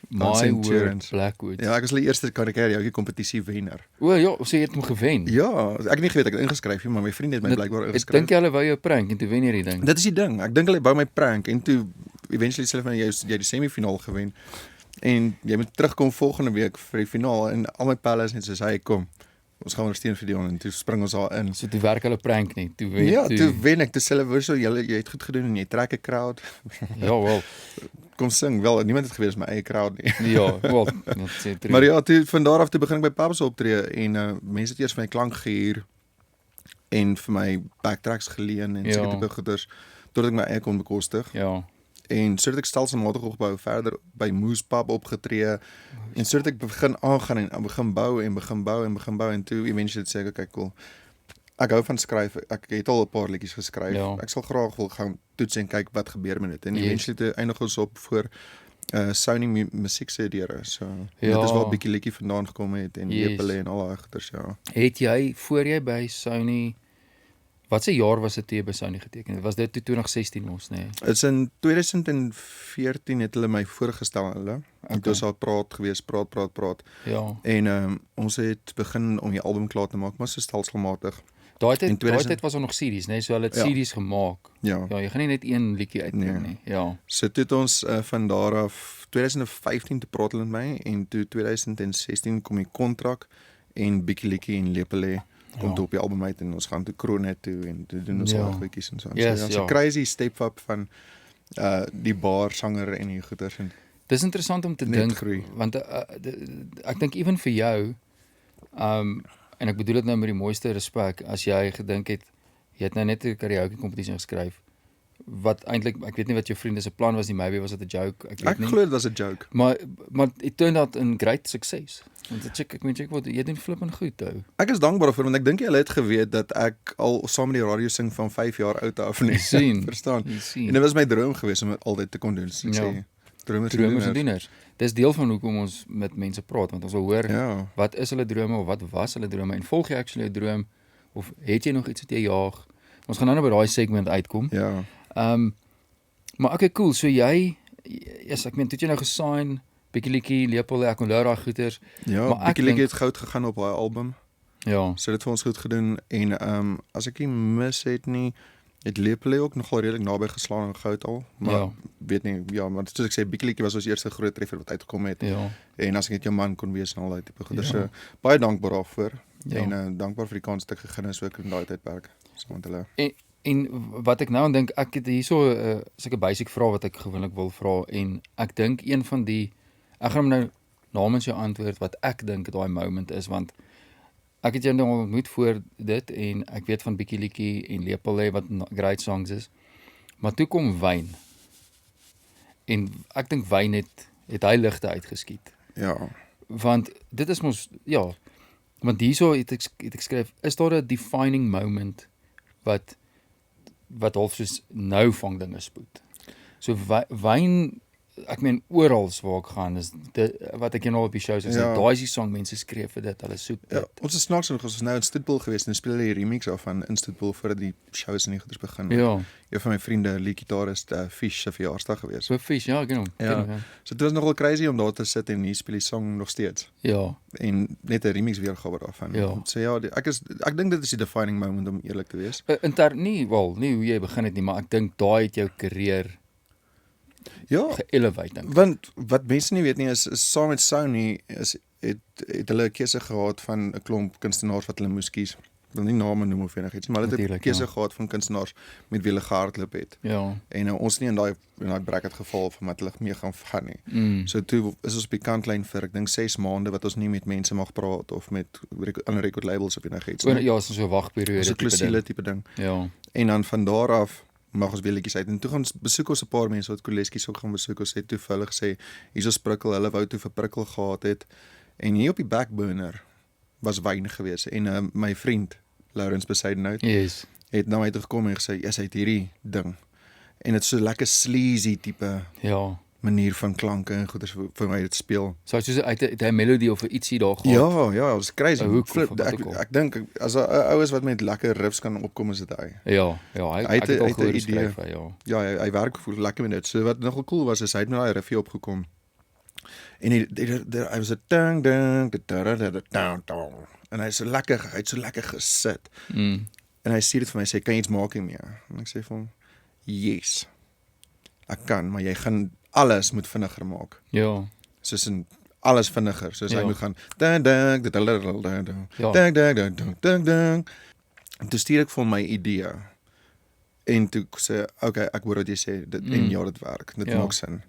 My Centurions. word Blackwood. Ja, ek was die eerste karrière kompetisie wenner. O ja, so jy het hom gewen. Ja, ek het nie geweet ek het ingeskryf nie, maar my vriend het my blykbaar Ek ingeskryf. dink hulle wou jou prank en toe wen jy die ding. Dit is die ding. Ek dink hulle wou my prank en toe eventually sê hulle van jy het die semifinaal gewen en jy moet terugkom volgende week vir die finaal en al my pelle is net soos hy kom. Ons gaan ondersteun vir Dion en toe spring ons daar in. So toe werk hulle prank nie. Toe wen Ja, toe wen ek. Toe sê hulle so jy het goed gedoen en jy trek 'n crowd. Ja, wel. Kom sing. Wel, niemand het geweet is my eie crowd nie. Ja, wel. Dit sê true. Maar ja, toe van daar af toe begin ek by pubs optree en mense het eers vir my klank gehuur en vir my backtracks geleen en Ja. seker tipe goeders totdat ek my eie kon bekostig. Ja. En sodat ek stelselmatig opbou verder by Moose Pub opgetree en sodat ek begin aangaan en begin bou en toe eventually sê ek okay, cool. Ek hou van skryf. Ek het al 'n paar liedjies geskryf. Ja. Ek sal graag wil gaan toets en kyk wat gebeur met dit. En Yes. eventually toe eindig ons op voor Sony musiek se deure. So Ja. dit is waar 'n bietjie liedjie vandaan gekom het en Yes. Lepele en al daai goeters, ja. Het jy voor jy by Sony wat se jaar was dit toe jy by Sony geteken het? Was dit toe 2016 mos, nê? Dit's in 2014 het hulle my voorgestel aan hulle. En Okay. toe was daar praat gewees, praat. Ja. En ons het begin om die album klaar te maak, maar so stelselmatig. Daai In tyd 2000 was daar nog series, nê? So hulle het Ja. series gemaak. Ja. Ja, jy gaan nie net een liedjie uitbring Nee. nie. Ja. So toe het ons van daar af 2015 te praat met my en toe 2016 kom die kontrak en bietjie liedjie en Lepele kom Ja. toe op die album uit en ons gaan toe Kronet toe en toe doen ons Ja. al goedjies en so. Yes, so, ja. so crazy step up van die bar sanger en die goeters en Dis interessant om te Net dink groei. want ek dink ewen vir jou en ek bedoel dit nou met die mooiste respek as jy gedink het jy het nou net 'n karaoke kompetisie geskryf wat eintlik ek weet nie wat jou vriende se plan was nie, maybe was dit 'n joke, ek weet ek nie. glo dit was 'n joke. Maar it turned out in great success. Want ek moet wat jy doen flippend goed hou. Ek is dankbaar daarvoor want ek dink hulle het geweet dat ek al saam met die radio sing van 5 jaar oud af nie. Sien. Verstaan? Jy sien. En dit was my droom geweest om dit altyd te kon doen. So ek Ja. sê dromers en Dromers en doeners. doeners. Dis deel van hoekom ons met mense praat want ons wil hoor Ja. wat is hulle drome of wat was hulle drome en volg jy actually 'n droom of het jy nog iets wat jy jaag? Ons gaan nou by daai segment uitkom. Ja. Maar okay, cool. So jy ek meen toe het jy nou gesign, bietjie liedjie, Lepel, ek onthou daai goeters. Ja, Maar ek bietjie liedjie dink- het goud gegaan op daai album. Ja. So dit vir ons goed gedoen en as ek nie mis het nie, het Lepele ook nogal redelik naby geslaan aan goud al, maar Ja. weet nie, ja, maar soos ek sê, bietjie liedjie was ons eerste groot treffer wat uitgekom het. Ja. En as ek net jou man kon wees en al daai tipe goeders. Ja. So baie dankbaar daarvoor. Ja. En dankbaar vir die kans dat ek gegee is ook in daai tydperk saam met hulle. En wat ek nou aan dink, ek het hierso sulke basic vrae wat ek gewoonlik wil vra en ek dink een van die ek gaan hom nou namens jou antwoord wat ek dink daai moment is want ek het jou nou al ontmoet voor dit en ek weet van bietjie liedjie en Lepel wat great songs is. Maar toe kom Wyn. En ek dink Wyn het hy ligte uitgeskiet. Ja. Want dit is mos ja, want hierso het ek skryf is daar 'n defining moment wat half soos nou vang dinge spoed. So Wyn ek meen oral waar ek gaan is dit wat ek nou op die shows gesê Ja. daai is die song mense skree vir dit, hulle soek dit. Ja, ons is snaaks genoeg, ons is nou in Stoetpool geweest en speel hulle die remix af van in Stoetpool voordat die shows en die goeders begin. Ja, Een van my vriende, leadgitarist Fish se verjaarsdag geweest. so Fish, ja, ek ken hom. Ja. Ken hom, So dit was nogal crazy om daar te sit en hier speel die song nog steeds ja. en net 'n remix weergawe daarvan. Ja. So ja, ek dink dit is die defining moment om eerlik te wees. Nie hoe jy begin het nie, maar ek dink daai het jou karier Ja, ge-elevate dink. want wat mense nie weet nie is saam met Sony het hulle 'n keuse gehad van 'n klomp kunstenaars wat hulle moes kies. Ek wil nie name noem of enigiets, maar hulle het 'n Natuurlijk, keuse ja. gehad van kunstenaars met wie hulle gehardloop het. Ja. En ons nie in daai bracket geval van wat hulle mee gaan nie. Mm. So toe is ons op die kantlyn vir ek dink 6 maande wat ons nie met mense mag praat of met ander record labels of enigiets nie. Ja, so 'n wagperiode So tipe klousule ding. tipe ding. Ja. En dan van daar af mag ons weer liedjies uit. En toe gaan ons besoek ons 'n paar mense wat Koleskies ook gaan besoek. Ons het toe vir hulle gesê hier's ons prikkel, hulle wou toe vir prikkel gehad het. En hier op die backburner was Wyn gewees en my vriend Lawrence Besaidnout Yes. het na my toe gekom en gesê, "Ja, hy het hierdie ding." En dit is so lekker sleazy tipe Ja. manier van klanke en goeders vir my dit speel. So soos uit 'n melodie of 'n ietsie daar gehad. Ja, dit is crazy. 'n hoek Flip, of wat ek ook al. ek dink as 'n ou is wat met lekker riffs kan opkom is dit hy. Ja, hy het al gehoor idee. skryf, ja. Ja, hy werk lekker met dit. So wat nogal cool was is hy het met daai riffie opgekom. En hy was 'n ding ding down. En hy het so lekker gesit. En hy sê dit vir my, sê kan jy iets maak hiermee? En ek sê vir hom, yes. Ek kan, maar jy gaan alles moet vinniger maak. Ja. Soos in alles vinniger, soos hy Ja. moet gaan ding ding ding Ja. ding. En toe stuur ek vir hom my idee. En toe sê okay, ek hoor wat jy sê, dit en ja, dit werk. Dit Ja. maak sin.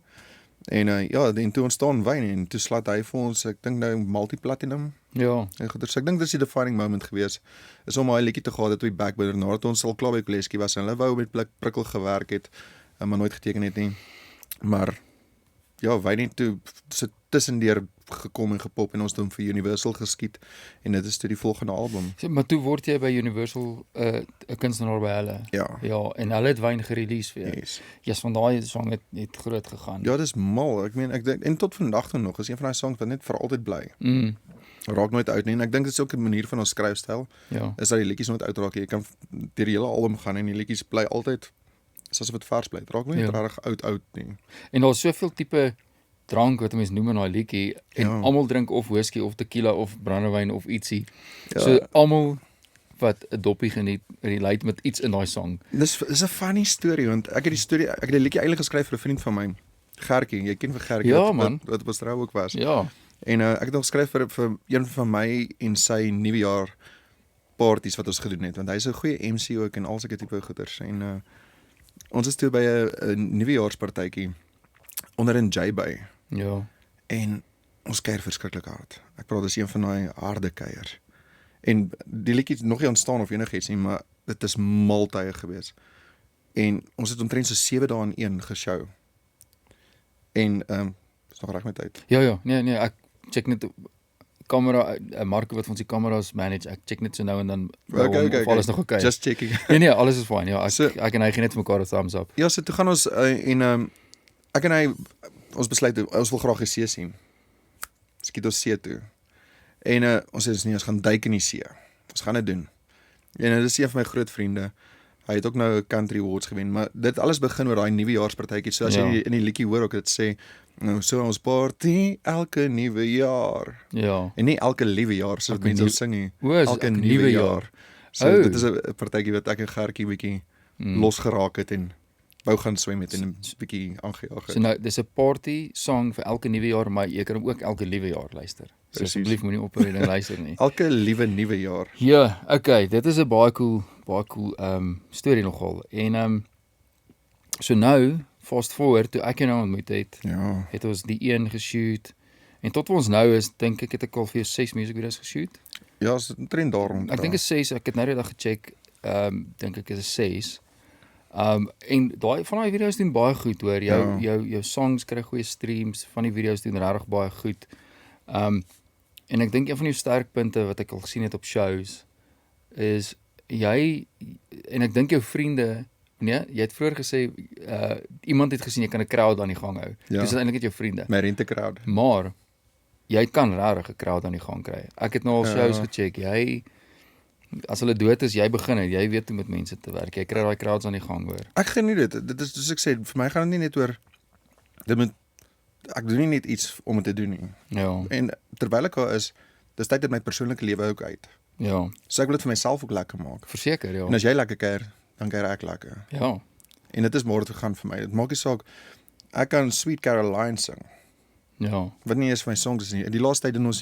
En ja, en toe ontstaan wyn en toe slaat hy vir ons, ek dink nou multi-platinum. Ja. En goed, so ek dink dis die defining moment gewees. Is om daai liedjie te gehad het op die Backburner nadat ons al klaar by Koleski was en hulle wou met Prikkel gewerk het, maar nooit geteken het nie. Maar ja, wyn het toe sit tussendeur gekom en gepop en ons het hom vir Universal geskiet en dit is toe die volgende album. So, maar toe word jy by Universal 'n kunstenaar by hulle. Ja. Ja, en hulle het wyn gerelease weer. Yes. Yes, van daai song het groot gegaan. Ja, dis mal. Ek meen ek dink en tot vandag toe nog is een van daai songs wat net vir altyd bly. Raak nooit uit nie en ek dink dit is ook 'n manier van ons skryfstyl. Ja. Is dat die liedjies nooit uitraak nie. Jy kan deur die hele album gaan en die liedjies bly altyd soos wat vars bly. Dit raak nooit regtig oud nie. En daar's soveel tipe drank wat 'n mens noem in daai liedjie en almal drink of whisky of tequila of brandewyn of ietsie. Ja. So almal wat 'n doppie geniet, relate met iets in daai song. Dis 'n funny storie want ek het die liedjie eintlik geskryf vir 'n vriend van my, Gertjie. Jy ken vir Gertjie Ja, man. wat op ons trou ook was. Ja. En ek het nog geskryf vir een van my en sy nuwejaar parties wat ons gedoen het want hy's 'n goeie MC ook en al sulke tipe goeters en ons is toe by 'n nuwejaarspartytjie onder in J-Bay. Ja. En ons kuier verskriklik hard. Ek praat dis een van daai harde kuiers. En die liedjie het nog nie ontstaan of enigiets nie, maar dit is maltye gewees. En ons het omtrent so 7 dae in een geshow. En is nog reg met tyd. Ja, nee, ek check net kamera, Marco wat ons die kameras manage, ek check net so nou en dan Okay. of alles nog oké. Just checking. Nee, alles is fyn. Ja, So- ek en hy gee net vir mekaar 'n thumbs up. Ja, so toe gaan ons ek en hy ons besluit ons wil graag die see sien. Skiet ons see toe. En ons sê dis nie, ons gaan duik in die see. Ons gaan dit doen. En dit is een van my groot vriende. Hy het ook nou 'n Country Awards gewen, maar dit alles begin oor daai nuwejaarspartytjie. So as jy in die liedjie hoor ook dit sê, nou so ons party elke nuwe jaar. Ja. En nie elke liewe jaar soos Elke mense nuwe- sing nie. O, is Elke elke nuwe nuwe jaar. So Oh. dit is 'n partytjie wat ek en Gertjie bietjie losgeraak het en wou gaan swem het en 'n bietjie aangejaag het. So nou, dis 'n party song vir elke nuwe jaar, maar jy kan hom ook elke liewe jaar luister. So Presies. asseblief moenie ophou en luister nie. Elke liewe nuwe jaar. Ja, okay, dit is 'n baie cool storie nogal. En so nou, fast forward toe ek jou nou ontmoet Ja. het ons die een geshoot en tot waar ons nou is, dink ek het ek al vir jou 6 music videos geshoot. Ja, is 'n trend daar rond. Ek dink is 6, ek het nou die dag gecheck, dink ek is 6. En daai van daai video's doen baie goed hoor. Jou songs kry goeie streams, van die video's doen regtig baie goed. En ek dink een van die sterkpunte wat ek al gesien het op shows is jy en ek dink jou vriende, nee, jy het vroeër gesê iemand het gesien jy kan 'n crowd aan die gang hou. Ja. Dis eintlik net jou vriende. My rente crowd. Maar jy kan regtig 'n crowd aan die gang kry. Ek het nou al shows gecheck. Jy as hulle dood is, jy begin het. Jy weet hoe met mense te werk. Jy kry daai crowds aan die gang hoor. Ek geniet dit. Dit is soos ek sê, vir my gaan dit nie net oor ek doen nie net iets om dit te doen nie. Ja. En terwyl ek daar is, dis tyd uit my persoonlike lewe ook uit. Ja. So ek wil dit vir myself ook lekker maak. Verseker, ja. En as jy lekker kuier, dan kuier ek lekker. Ja. En dit is maar dit gaan vir my. Dit maak nie saak ek kan Sweet Caroline sing. Ja. Wat nie eens vir my songs is nie. In die laaste tyd doen ons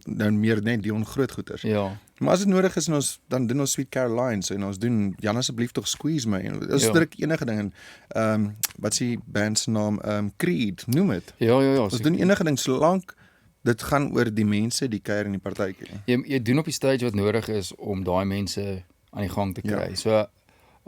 nou meer net die ongrootgoeters. Ja. Maar as dit nodig is en dan doen ons Sweet Caroline so en ons doen Jan asseblief tog squeeze my. En ons druk enige ding en wat is die band se naam? Creed, noem dit. Ja. Ons doen enige ding solank dit gaan oor die mense, die kuier in die partytjie. Jy doen op die stage wat nodig is om daai mense aan die gang te kry. Ja. So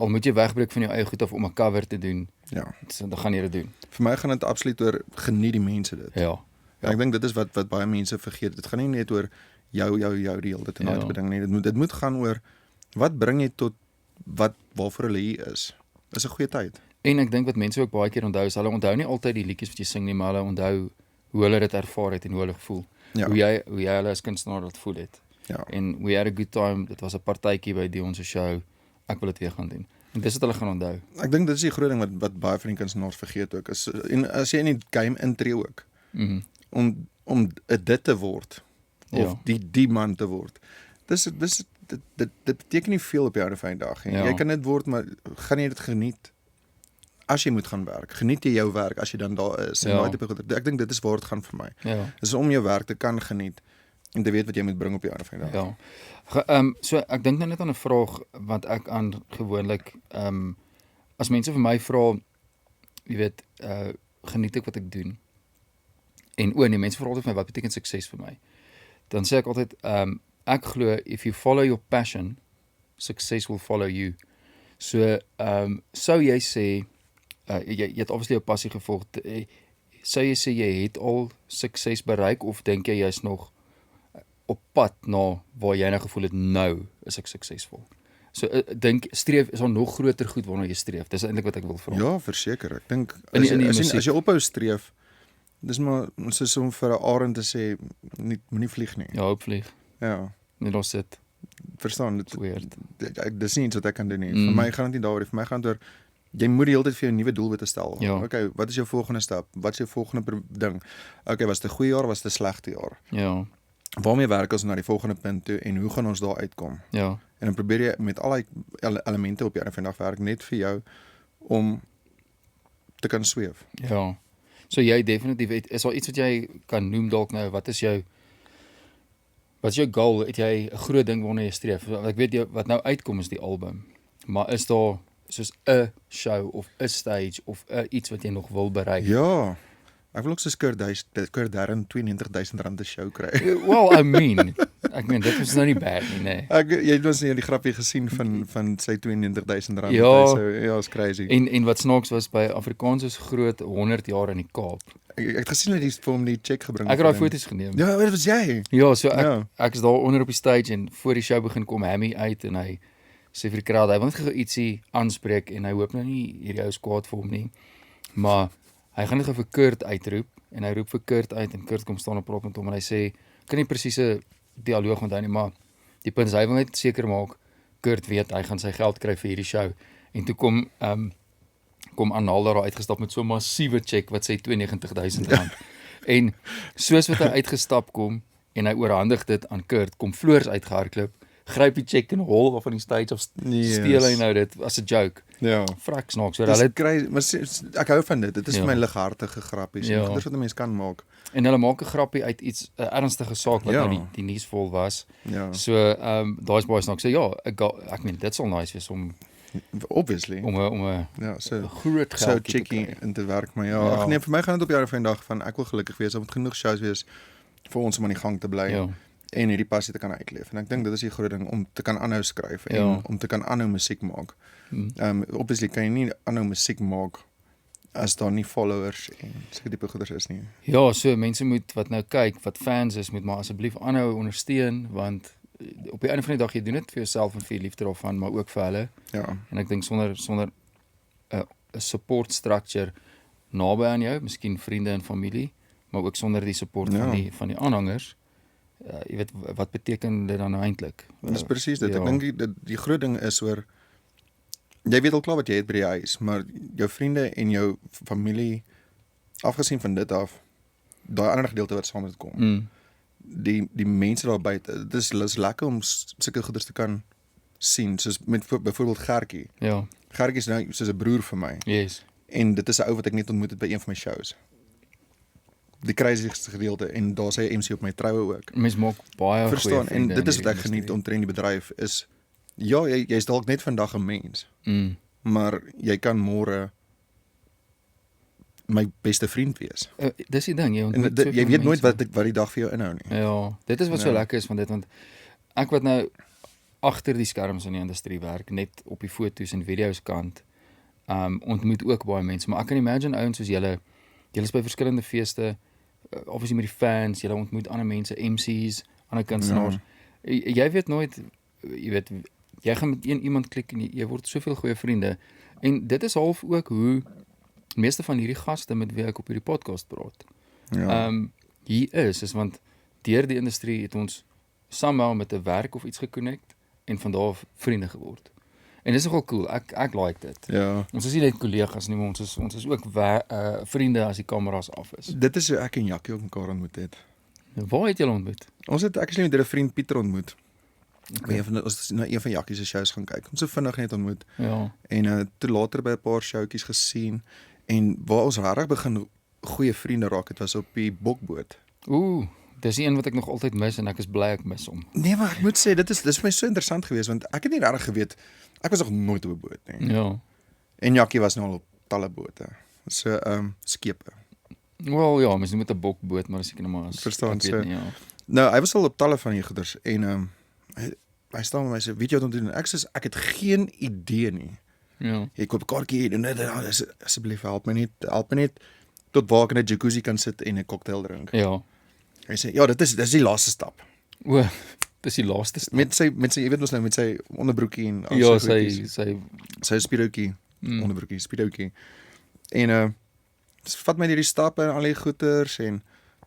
al moet jy wegbreek van jou eie goed af om 'n cover te doen, Ja. so, dan gaan jy dit doen. Vir my gaan dit absoluut oor geniet die mense dit. Ja. Ek dink dit is wat baie mense vergeet. Dit gaan nie net oor jou die hele tyd en daai tipe ding nie. Dit moet gaan oor wat bring jy tot waarvoor hulle hier is. Dis 'n goeie tyd. En ek dink wat mense ook baie keer onthou is, hulle onthou nie altyd die liedjies wat jy sing nie, maar hulle onthou hoe hulle dit ervaar het en hoe hulle gevoel. Ja. Hoe jy hulle as kunstenaar dit voel het. Ja. En we had a good time, dit was 'n partytjie by Dion se show, ek wil dit weer gaan doen. En dis wat hulle gaan onthou. Ek dink dit is die groot ding wat baie van die kunstenaars vergeet ook. En as jy in die game intree ook, om 'n dit te word, of die man te word, dit beteken nie veel op jou van die dag. En jy kan dit word, maar gaan jy dit geniet? As jy moet gaan werk, geniet jy jou werk as jy dan daar is. En daai tipe goeie. Ek dink dit is waar dit gaan vir my. Ja. Dis om jou werk te kan geniet en te weet wat jy moet bring op jou van die dag. Ja. So ek dink nou net aan 'n vraag wat ek aan gewoonlik as mense vir my vra, jy weet, geniet ek wat ek doen? En nee, mense vra altyd vir my wat beteken sukses vir my? Dan sê ek altyd ek glo if you follow your passion, success will follow you. So sou jy sê jy het obviously jou passie gevolg. Sou jy sê jy het al sukses bereik of dink jy jy's nog op pad na waar jy nou gevoel het nou is ek suksesvol? So streef is daar nog groter goed waarna jy streef. Dis eintlik wat ek wil vra. Ja, verseker. Ek dink as jy ophou streef, dis maar soos om vir 'n arend te sê moenie vlieg nie. Ja, opvlieg. Ja. Net los sit. Verstaan, dis nie iets wat ek kan doen nie. Vir my gaan dit nie daaroor, vir my gaan dit oor jy moet die hele tyd vir jou 'n nuwe doelwit stel. Ja. Okay, wat is jou volgende stap? Wat is jou volgende ding? Okay, was dit 'n goeie jaar, was dit 'n slegte jaar? Ja. Waarmee werk ons na die volgende punt toe en hoe gaan ons daar uitkom? Ja. En dan probeer jy met al die elemente op jou vandag werk net vir jou om te kan sweef. Ja. So jy definitief is daar iets wat jy kan noem dalk nou, wat is jou goal? Het jy 'n groot ding waarna jy streef? Ek weet wat nou uitkom is die album. Maar is daar soos 'n show of 'n stage of iets wat jy nog wil bereik? Ja. Ek wil ook soos Kurt Darren R92,000 'n show kry. Well, I mean, dit was nou nie bad nie, nee. Jy het ons nie die grappie gesien van sy R92,000. Ja, is crazy. En wat snaaks was by Afrikaans is groot 100 jaar in die Kaap. Ek het gesien dat hy vir hom die check gebring het. Ek het daai foto's geneem. Ja, dit was jy. Ja, so ek is daar onder op die stage en voor die show begin kom Hammy uit en hy sê vir die crowd, hy wil net gou ietsie aanspreek en hy hoop nou nie hierdie ou skwaad vir hom nie. Maar hy gaan net gou vir Kurt uitroep en hy roep vir Kurt uit en Kurt kom staan en praat met hom en hy sê, kan nie presiese dialoog onthou nie, maar die punt is hy wil net seker maak Kurt weet hy gaan sy geld kry vir hierdie show. En toe kom Anal daar uitgestap met so 'n massiewe check wat sê R92,000. En soos wat hy uitgestap kom en hy oorhandig dit aan Kurt, kom Floors uitgehardloop, gryp die check en hol af van die stage of steel hy nou dit as 'n joke. Ja. Frak snaaks, so hulle kry, maar ek hou van dit. Dit is vir my lighartige grappies. Dit is wat 'n mens kan maak. En hulle maak 'n grappie uit iets 'n ernstige saak wat nou die nuusvol was. Ja. So daai's baie snaaks. So ja, ek meen dit sal nice wees om obviously om 'n groot so cheeky in te werk, maar ag nee, vir my gaan dit op jou vandag van ek wil gelukkig wees, daar moet genoeg shows wees vir ons om aan die gang te bly. Ja. En hierdie passie te kan uitleef. En ek dink dit is die groot ding om te kan aanhou skryf en om te kan aanhou musiek maak. Obviously kan jy nie aanhou musiek maak as daar nie followers en sulke tipe goeders is nie. Ja, so mense moet wat nou kyk, wat fans is, moet maar asseblief aanhou ondersteun want op die einde van die dag jy doen dit vir jouself en vir die liefde daarvan, maar ook vir hulle. Ja. En ek dink sonder 'n support structure naby aan jou, miskien vriende en familie, maar ook sonder die support van die aanhangers. Jy weet wat beteken dit dan eintlik? Dis presies dit. Ek dink die groot ding is oor jy weet al klaar wat jy het by die huis, maar jou vriende en jou familie, afgesien van dit af, daai ander gedeelte wat saam met kom. Die mense daar buite, dit is lekker om sulke goeders te kan sien, soos met byvoorbeeld Gertjie. Ja. Gertjie is nou soos 'n broer vir my. Yes. En dit is 'n ou wat ek net ontmoet het by een van my shows. Die crazyste gedeelte en daar sê MC op my troue ook. Mens maak baie verstaan en dit is wat ek geniet omtrent die bedryf is ja, jy's dalk net vandag 'n mens. Maar jy kan môre my beste vriend wees. Dis die ding, jy weet nooit wat die dag vir jou inhou nie. Ja, dit is wat so lekker is van dit want ek wat nou agter die skerms in die industrie werk, net op die foto's en video's kant, ontmoet ook baie mense, maar ek kan imagine ouens soos julle is by verskillende feeste, obviously met die fans, julle ontmoet ander mense, MC's, ander kunstenaars. Jy weet nooit, jy gaan met iemand klik en jy word soveel goeie vriende. En dit is half ook hoe meeste van hierdie gaste met wie ek op hierdie podcast praat. Ja. Hier is want deur die industrie het ons somehow met 'n werk of iets geconnect en van daar af vriende geword. En dis nogal cool. Ek like dit. Ja. Ons is nie net kollegas nie, maar ons is ook vriende as die kameras af is. Dit is hoe ek en Jackie ook mekaar ontmoet het. Waar het julle ontmoet? Ons het actually met 'n vriend Pieter ontmoet. Ons het na een van Jackie se shows gaan kyk. Ons so vinnig net ontmoet. Ja. En toe later by 'n paar showtjies gesien en waar ons regtig begin goeie vriende raak het was op die Bokboot. Dis die een wat ek nog altyd mis en ek is bly ek mis hom. Nee, maar ek moet sê dis vir my so interessant geweest want ek het nie regtig geweet ek was nog nooit op 'n boot nie. Ja. En Jackie was nou al op talle bote. So skepe. Wel ja, mens nie met 'n bokboot, maar seker nog maar as Verstaan, ek weet so. nie, ja. Nou, hy was al op talle van die goeders en hy staan met my sê, weet jy wat om te doen? Ek het geen idee nie. Ja. Jy koop 'n kaartjie en asseblief help my net tot waar ek in 'n jacuzzi kan sit en 'n cocktail drink. Ja. Hy sê ja, dis die laaste stap. Dis die laaste stap. Met sy jy weet mos nou met sy onderbroekie en al Ja, goedjies. sy speedootjie, onderbroekie, speedootjie. En vat my deur die stappe en al die goeters en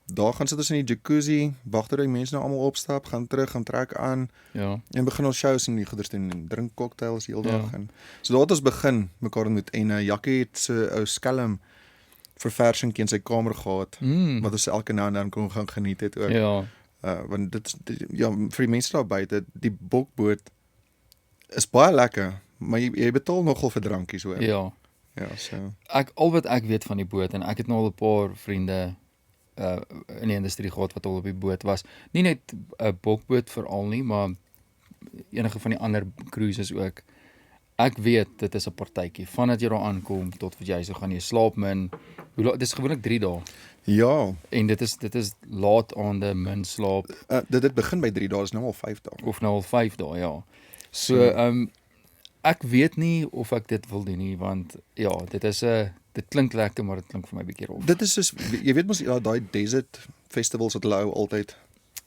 daar gaan sit ons in die jacuzzi, wag tot die mense nou almal opstap, gaan terug, gaan trek aan Ja. en begin ons shows en die goeders doen en drink cocktails heeldag Ja. en so daar het ons begin mekaar ontmoet en Jackie het so 'n ou skelm verversingkie in sy kamer gehad wat ons elke nou en dan kon gaan geniet het ook. Ja. Want dit ja, vir die mense daar buite, die Bokboot is baie lekker, maar jy betaal nogal vir drankies hoor. Ja. Ja, so. Al wat ek weet van die boot en ek het nou al 'n paar vriende in die industrie gehad wat al op die boot was. Nie net 'n bokboot veral nie, maar enige van die ander cruises ook. Ek weet dit is 'n partytjie vandat jy daar aankom tot wat jy so gaan jy slaap min. Dis gewoonlik 3 dae. Ja, En dit is laat aande min slaap dit begin by 3 dae, is nou al 5 dae. of nou al 5 dae, ja. So ek weet nie of ek dit wil doen nie want ja, dit klink lekker maar dit klink vir my bietjie rof. Dit is soos jy weet mos ja, daai desert festivals wat hulle hou altyd.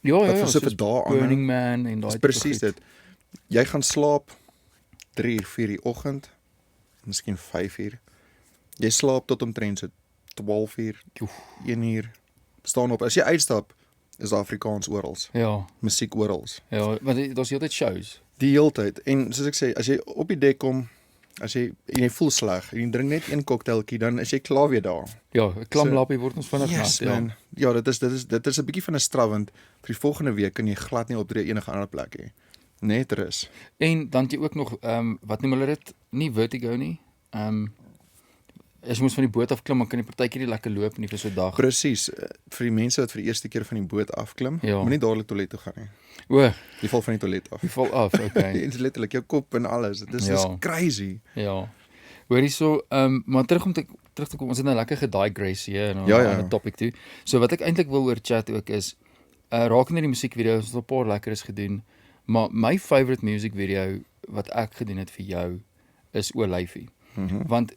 Ja, wat vir so soos vir dae aan, Burning Man en daai Dis presies dit. Jy gaan slaap 3 uur, 4 die oggend, miskien 5 uur. Jy slaap tot omtrent so 12 uur, 1 uur. Staan op. As jy uitstap, is daar Afrikaans oral, Ja, musiek oral. want daar's heeltyd shows. Die heeltyd. En soos ek sê, as jy op die dek kom, en jy voel sleg en jy drink net een cocktailtjie, dan is jy klaar weer daar. Ja, 'n klamlappie word ons vinnig Yes, nat, ja. man. Ja, dit is 'n bietjie van 'n straf want vir die volgende week kan jy glad nie optree enige ander plek hê. Net rus. En dan het jy ook nog wat noem hulle dit? Nie vertigo nie. As jy moet van die boot af klim, dan kan jy partykeer nie lekker loop nie vir so 'n dag. Presies. Vir die mense wat vir die eerste keer van die boot afklim, Ja. moenie dadelik toilet toe gaan nie. O, Jy val van die toilet af. jy val af, okay. Dit is letterlik jou kop en alles. Dit is Ja. dis crazy. Ja. Hoor hierso, maar terug te kom, ons het nou lekker gedigress hier en Ja, ja. 'n topic toe. So wat ek eintlik wil oor chat ook is rakende die musiekvideo's, ons het 'n paar lekkeres gedoen, maar my favourite musiekvideo wat ek gedoen het vir jou is Olyfie. Want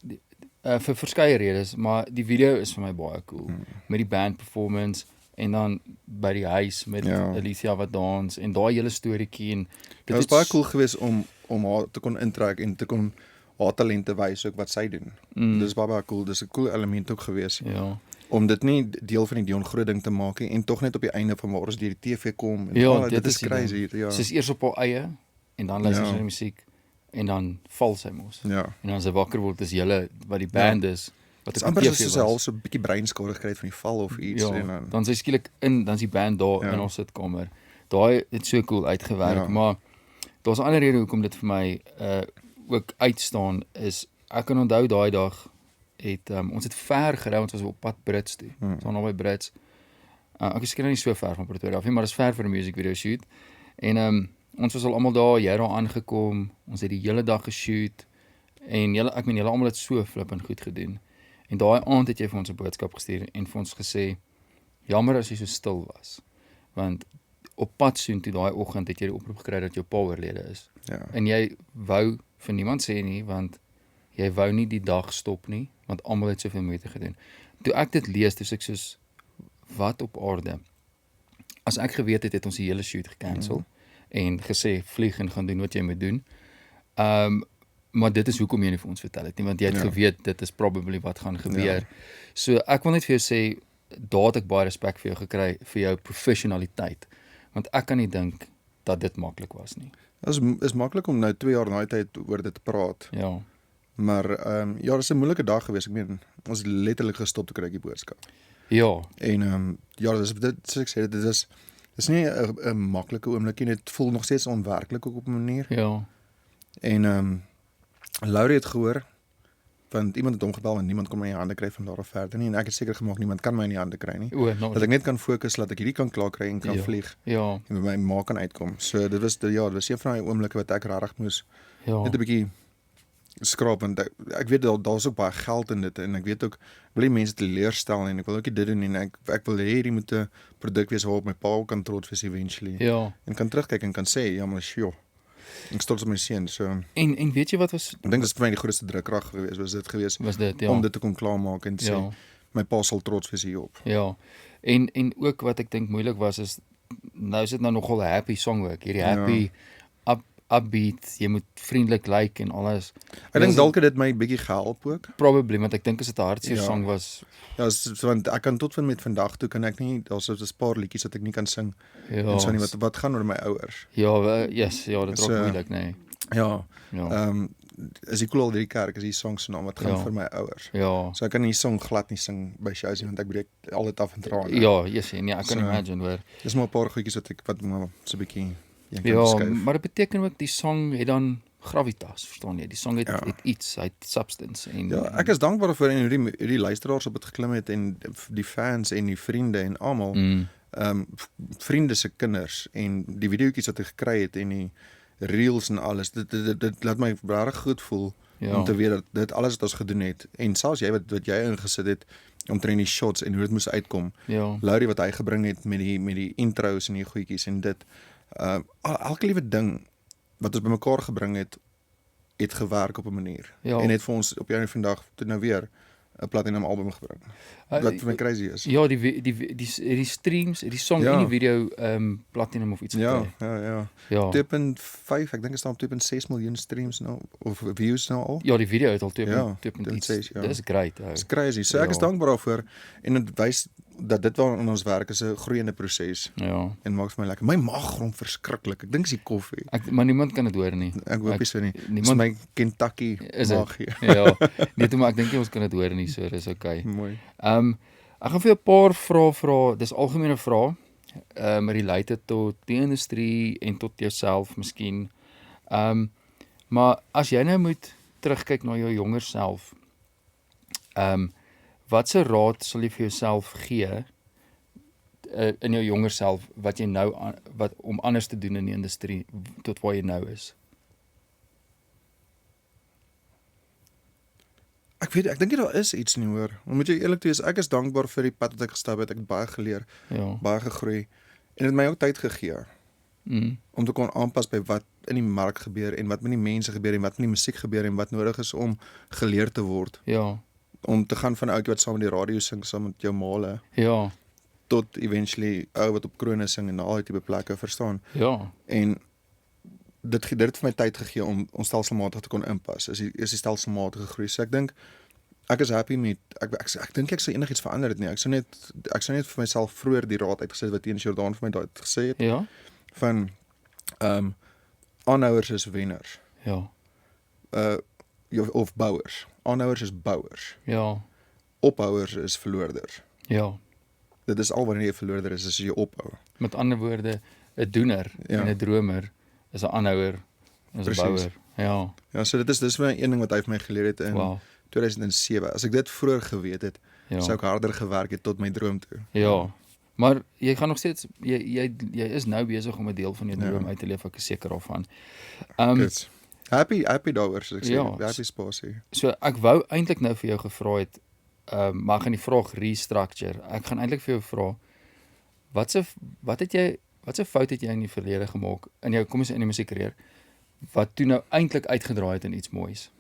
vir verskeie redes, maar die video is vir my baie cool met die band performance en dan by die huis met Ja. Alicia wat dans en daai hele storieetjie en Dit was baie cool geweest om haar te kon intrek en te kon haar talente wys ook wat sy doen. Dis baie cool. Dis 'n cool element ook geweest Ja. om dit nie deel van die Dion Groot ding te maak nie en tog net op die einde van waar ons deur die TV kom en Ja, dit is die ding. crazy. Ja. Sy is eers op haar eie en dan luister sy Ja. na die musiek en dan val sy mos. Ja. En dan as sy wakker word is julle wat die band is wat Dit is op amper die soos TV sy al was. so 'n bietjie breinskade gekry het van die val of iets Ja, en dan sy skielik dan is die band daar Ja. in ons sitkamer. Daai het so cool uitgewerk, Ja. maar daar's 'n ander rede hoekom dit vir my ook uitstaan is ek kan onthou daai dag het ons het ver gery, ons was op pad Brits toe. Ons was naby Brits. Ek is seker nie so ver van Pretoria af nie, maar dit is ver vir 'n music video shoot. En ons was al almal daar, jy daar aangekom. Ons het die hele dag geshoot en julle almal het so flippend goed gedoen. En daai aand het jy vir ons 'n boodskap gestuur en vir ons gesê jammer as jy so stil was. Want op pad soontoe daai oggend het jy die oproep gekry dat jou pa oorlede is. ja. En jy wou vir niemand sê nie want jy wou nie die dag stop nie want almal het soveel moeite gedoen. Toe ek dit lees, toe sê ek soos wat op aarde. As ek geweet het ons die hele shoot gekansel en gesê vlieg en gaan doen wat jy moet doen. maar dit is hoekom jy nie vir ons vertel het nie, want jy het geweet dit is probably wat gaan gebeur. Ja. So ek wil net vir jou sê, daar het ek baie respek vir jou gekry, vir jou professionaliteit, want ek kan nie dink dat dit maklik was nie. Dit is maklik om nou 2 jaar na die tyd oor dit te praat. Ja, Maar ja, dit is 'n moeilike dag gewees. Ek meen, ons het letterlik gestop te kry die boodskap. ja, En ja, dit soos ek sê, dit is nie 'n maklike oomblik nie. Dit voel nog steeds onwerklik ook op 'n manier. ja, En Laurie het gehoor, want iemand het hom gebel en niemand kon my in die hande kry van daar af verder nie. En ek het seker gemaak niemand kan my in die hande kry nie. Dat ek net kan fokus, dat ek hierdie kan klaar kry en kan vlieg. ja, En by my ma kan uitkom. So dit was een van die oomblikke wat ek regtig moes ja, net 'n bietjie skraap, want ek weet daar's ook baie geld in dit en ek weet ook ek wil nie mense teleurstel en ek wil ook nie dit doen en ek wil hê hierdie moet 'n produk wees waarop my pa ook kan trots wees eventually. ja. En kan terugkyk en kan sê ja, maar sjoe. Ek stots op my seun. So En weet jy wat was ek dink dis vir my die grootste drukkrag gewees, was dit, ja. om dit te kon klaarmaak en sê Ja. my pa sal trots wees hierop. Ja. En ook wat ek dink moeilik was is nou is dit nou nogal 'n happy song ook. Hierdie happy upbeat, jy moet vriendelik lyk en alles. Ek dink dalk het dit my bietjie gehelp ook. Probably, want ek dink as dit 'n hartseer Ja. song was. Ja, want ek kan tot met vandag toe kan ek nie, daar's 'n paar liedjies wat ek nie kan sing. Ja. En so nie wat gaan oor my ouers. Ja, yes, ja, dit raak So, moeilik, nee. Ja. Ja. Is die Cool Al Drie Kerk is die song se naam wat gaan Ja. vir my ouers. Ja. So ek kan nie song glad nie sing by shows nie want ek breek altyd af in trane. Ja, yes, nee, ek kan So, imagine hoor. Dis maar 'n paar goedjies wat maar so 'n bietjie jy kan Ja, beskuif. maar dit beteken ook die song het dan gravitas, verstaan jy? Die song het, Ja. het iets, hy het substance en Ja, ek is dankbaar daarvoor en hierdie luisteraars op dit geklim het en die fans en die vriende en almal. Vriende se kinders en die videoetjies wat ek gekry het en die reels en alles. Dit laat my regtig goed voel Ja. om te weet dat dit alles wat ons gedoen het en selfs jy wat jy ingesit het omtrent die shots en hoe dit moes uitkom. Ja. Laurie wat hy gebring het met die intros en die goedjies en dit elke liewe ding wat ons bymekaar gebring het gewerk op 'n manier. Ja. En het vir ons op jou vandag tot nou weer 'n platinum album gebring. Wat vir my crazy is. Ja, die streams, die song Ja. en die video platinum of iets Ja, gekry. ja. Ja. 2.5, ek dink dit staan op 2.6 miljoen streams nou of views nou al. Ja, die video het al 2.6. 2.6, ja. Dis great. Dis crazy. So ek is Ja. dankbaar daarvoor en dit wys dat dit waaraan ons werk is 'n groeiende proses Ja. en maak vir my lekker. My maag grom verskriklik. Ek dink dis die koffie. Maar niemand kan dit hoor nie. Ek hoop nie so nie. Dis niemand- my Kentucky Is dit? maag hier. Ja. Nee, maar ek dink nie ons kan dit hoor nie, so dis okay. Mooi. Ek gaan vir jou 'n paar vrae vra. Dis algemene vrae. Related tot die industrie en tot jouself miskien. Maar as jy nou moet terugkyk na jou jonger self, watse raad sal jy vir jouself gee in jou jonger self wat jy nou wat om anders te doen in die industrie tot waar jy nou is? Ek dink daar is iets nie hoor. Om moet jy eerlik wees, ek is dankbaar vir die pad wat ek gestap het. Ek het baie geleer, Ja. baie gegroei en dit het my ook tyd gegee om te kon aanpas by wat in die mark gebeur en wat met die mense gebeur en wat met die musiek gebeur en wat nodig is om geleer te word. Ja. Om te gaan van 'n ouetjie wat saam met die radio sing saam met jou maale Ja. tot eventually ou wat op krone sing en al die tipe plekke, verstaan. Ja. En dit het vir my tyd gegee om stelselmatig te kon inpas. Is die stelselmatige groei. So ek dink ek is happy met ek dink ek sou enigiets verander het nie. Ek sou net vir myself vroeër die raad uitgesit wat teens Jordan vir my daai gesê het Ja. van aanhouers is wenners. Ja. Of bouers. Aanhouers is bouers. Ja. Ophouers is verloorders. Ja. Dit is al wanneer jy 'n verloorder is as jy ophou. Met ander woorde, 'n doener Ja. en 'n dromer is 'n aanhouer, is 'n Presies. bouer. Ja. Ja, so dis my een ding wat hy vir my geleer het in Wow. 2007. As ek dit vroeër geweet het, Ja. sou ek harder gewerk het tot my droom toe. Ja. Maar jy gaan nog steeds jy is nou besig om 'n deel van jou droom Ja. uit te leef, ek is seker daarvan. Good. Happy daaroor, soos ek sê. Ja. Happy spasie. So ek wou eintlik nou vir jou gevra het, maar ek gaan die vraag restructure. Ek gaan eintlik vir jou vra wat se fout het jy in die verlede gemaak in jou kom ons in die musiekkarrière wat toe nou eintlik uitgedraai het in iets moois?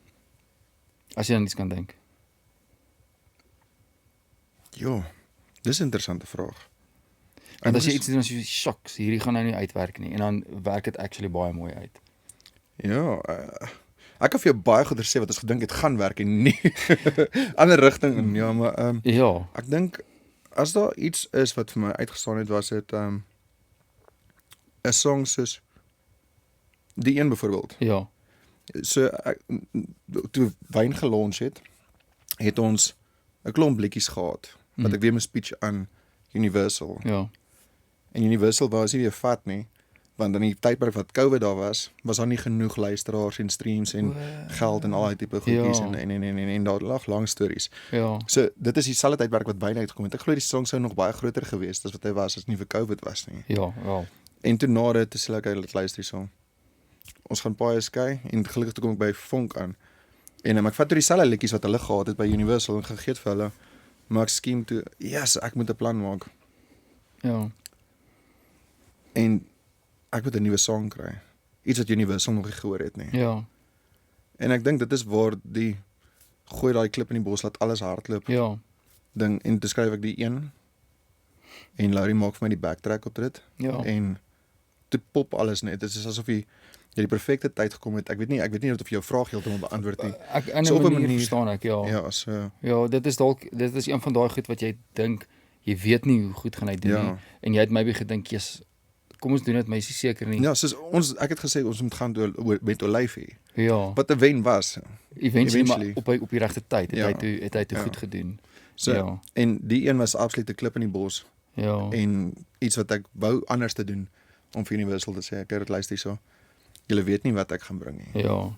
As jy aan iets kan dink. Jo, dis 'n interessante vraag. Want as jy iets doen as jy shocks, hierdie gaan nou nie uitwerk nie en dan werk dit actually baie mooi uit. Ja, Ek kan vir jou baie goeie sê wat ons gedink het gaan werk en nie ander rigting in. Ja, maar Ja, ek dink as daar iets is wat vir my uitgestaan het, was dit 'n song soos die een byvoorbeeld. ja, So toe Wyn gelaunch het ons 'n klomp liedjies gehad wat ek weer my speech aan Universal. ja, En Universal was nie weer vat nie, want in die tydperk wat COVID daar was daar nie genoeg luisteraars en streams en geld en al daai tipe goedjies Ja. en daar lag lang stories. ja, So dit is dieselfde tydperk wat Wyn uitgekom het. Ek glo die song sou nog baie groter gewees as wat hy was as nie vir COVID was nie. ja, wel. En toe na dit sê ek hy luister die song. Ons gaan paai skei en gelukkig toe kom ek by Vonk aan. En ek vat toe dieselfde liedjies wat hulle gehad het by Universal en gegee het vir hulle. Maar ek skiem toe, yes, ek moet 'n plan maak Ja, en ek moet 'n nuwe song kry. Iets wat Universal nog nie gehoor het nie. ja, En ek dink dit is waar die gooi daai klip in die bos laat alles hardloop ja, ding en toe skryf ek die een en Laurie maak vir my die backtrack op dit ja. en toe pop alles net. Dit is asof jy die perfekte tyd gekom het. Ek weet nie of jou vraag heeltemal beantwoord nie. Ek in So 'n op 'n manier manier- verstaan ek, ja. Ja, so Ja, dit is een van daai goed wat jy dink jy weet nie hoe goed gaan hy doen Ja. nie en jy het maybe gedink, "Jesus, kom ons doen dit, maar jy is nie seker nie." ja, soos ek het gesê ons moet gaan met Olyfie. Ja. Wat 'n wen was. Eventually, maar eventually. op die regte tyd Ja. het hy te Ja. goed gedoen. So Ja. en die een was absolute klip in die bos Ja. en iets wat ek wou anders te doen om vir Universal te sê, ek het luister hierso. Julle weet nie wat ek gaan bring nie. Ja.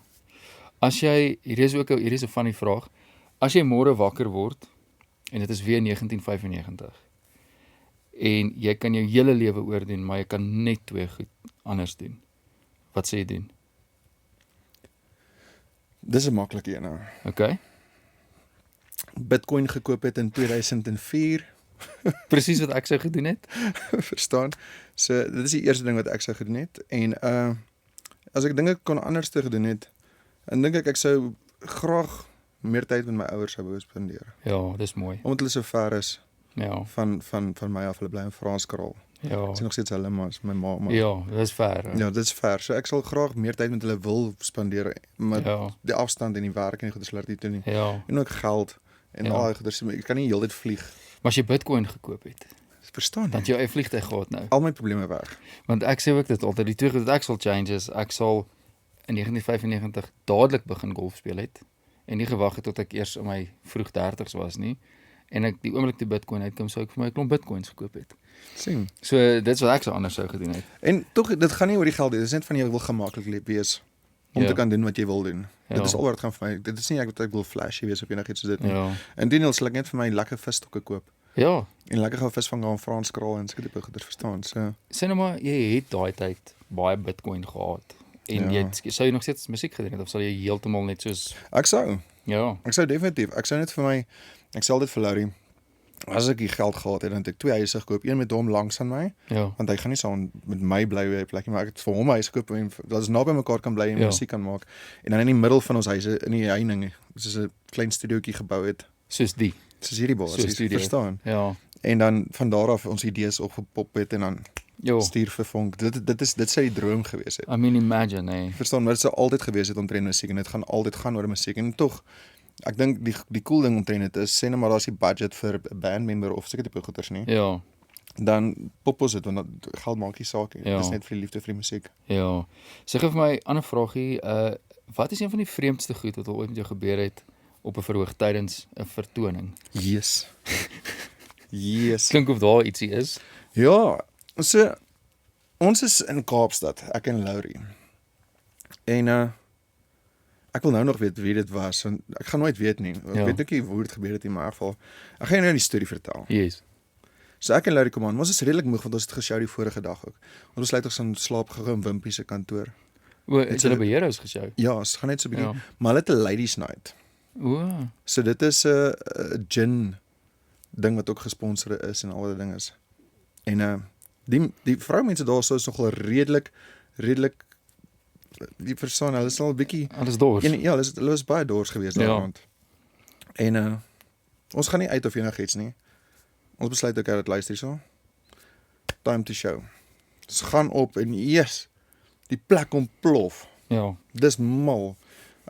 As jy hier is 'n funny vraag. As jy môre wakker word en dit is weer 1995 en jy kan jou hele lewe oordoen, maar jy kan net 2 goed anders doen. Wat sê jy doen? Dis 'n maklike een nou. Okay? Bitcoin gekoop het in 2004. Presies wat ek sou gedoen het? Verstaan? So dit is die eerste ding wat ek sou gedoen het en as ek dinge kon anders te gedoen het, dan dink ek sou graag meer tyd met my ouers sou wou spandeer. Ja, dis mooi. Omdat hulle so ver is Ja. van my af, hulle bly in Franskraal. Ja. Ek sien nog steeds hulle maar is my ma. Maar, Ja, dis fair. ja, dit is ver. So ek sal graag meer tyd met hulle wil spandeer, maar Ja. die afstand en die werk en die goeie slaat nie toe nie. Ja. En ook geld en Ja. al die goeie, ek kan nie heeltyd vlieg. Maar as jy Bitcoin gekoop het, Verstaan dan jy? het jy eie vliegtuig gehad nou. Al my probleme weg. Want ek sê ook dit altyd, die twee goed wat ek sal change is, ek sal in 1995 dadelik begin golf speel het en nie gewag het tot ek eers in my vroeg 30's was nie. En ek die oomblik toe Bitcoin uitkom, sou ek vir my 'n klomp Bitcoins gekoop het. Sien. So dit's wat ek sou anders sou gedoen het. En tog dit gaan nie oor die geld nie. Dit is net van jy wil gemaklik wees om Ja. te kan doen wat jy wil doen. Ja. Dit is al wat dit gaan vir my. Dit is nie ek wil flashy wees of enigiets soos dit nie. Ja. Inteendeel sal ek net vir my lekker visstokke koop Ja, en lekker gaan visvang aan Franskraal en sulke tipe goeders verstaan. So sê nou maar jy het daai tyd baie Bitcoin gehad en Ja. sou jy nog steeds musiek gedoen het of sal jy heeltemal net soos ek sou definitief. Ek sou net vir my ek sal dit vir Laurie as ek die geld gehad het, dan het ek 2 huise gekoop, een met hom langs aan my, ja, want hy gaan nie saam met my bly by 'n plekkie, maar ek het vir hom 'n huis gekoop en dat ons naby mekaar kan bly en Ja. musiek kan maak. En dan in die middel van ons huise in die heining, soos 'n klein studiootjie gebou het. soos die. Soos hierdie baas, So 'n jy studio. verstaan. Ja. En dan van daar af ons idees opgepop het en dan Jo, stuur vir Vonk. Dit sou die droom gewees het. I mean imagine, hey. Verstaan, maar dit sou altyd gewees het omtrent musiek en dit gaan altyd gaan oor musiek en tog ek dink die cool ding omtrent dit is sê net maar daar's die budget vir 'n bandmember of seker tipe goeders nie. Ja. Dan pop ons dit want dat geld maak nie saak nie. Ja. Dit is net vir die liefde vir die musiek. Ja. Sê gou vir my 'n ander vragie, wat is een van die vreemdste goed wat al ooit met jou gebeur het op 'n verhoog tydens 'n vertoning? Yes. Yes. Klink of daar ietsie is. Ja, so ons is in Kaapstad, ek en Laurie. En ek wil nou nog weet wie dit was want ek gaan nooit weet nie. Ek Ja. weet ook nie hoe dit gebeur het nie, maar in ieder geval ek gaan jou nou die storie vertel. Yes. So ek en Laurie kom aan, ons is redelik moeg want ons het geshow die vorige dag ook. Ons besluit ons gaan slaap gegaan in Wimpie se kantoor. O, het It's julle a- beheerhuis geshow? Ja, ons gaan net so 'n bietjie, Ja. maar hulle het 'n ladies night. O, So dit is 'n gin ding wat ook gesponsor is en al die dinge is. En die vroumense daar sou is nogal redelik die persoon, hulle is al 'n bietjie alles dors. ja, hulle was baie dors geweest daar Ja. rond. En ons gaan nie uit of enigiets nie. Ons besluit ook dat luister hierso. Time to show. Ons gaan op en yes, die plek ontplof. Ja. Dis mal.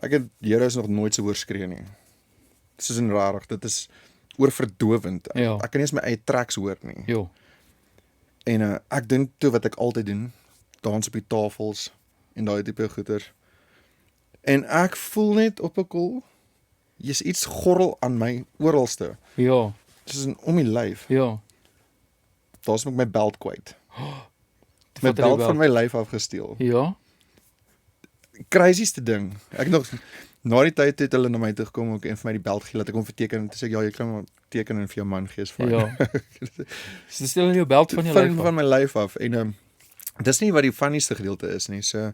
Ek het Heroes nog nooit so hoor skree nie. Dit is rarig, dit is oorverdowend. Ja. Ek kan nie eens my eie tracks hoor nie. Jo. En ek doen toe wat ek altyd doen, dans op die tafels en daai tipe goeters. En ek voel net op 'n kol, jy's iets gorrel aan my oralste. Ja. Dit is om die lyf. Ja. Daar's ek my belt kwyt. My vat jy jou belt van my lyf afgesteel. Ja. Crazieste ding. Ek nog na die tyd het hulle na my toe gekom ook en vir my die belt gee dat ek hom verteken en toe sê ek ja, jy kan maar teken en vir jou man gee is fyn. Ja. So stel jy jou belt van jou lyf af. Van my lyf af en dis nie wat die funnieste gedeelte is nie. So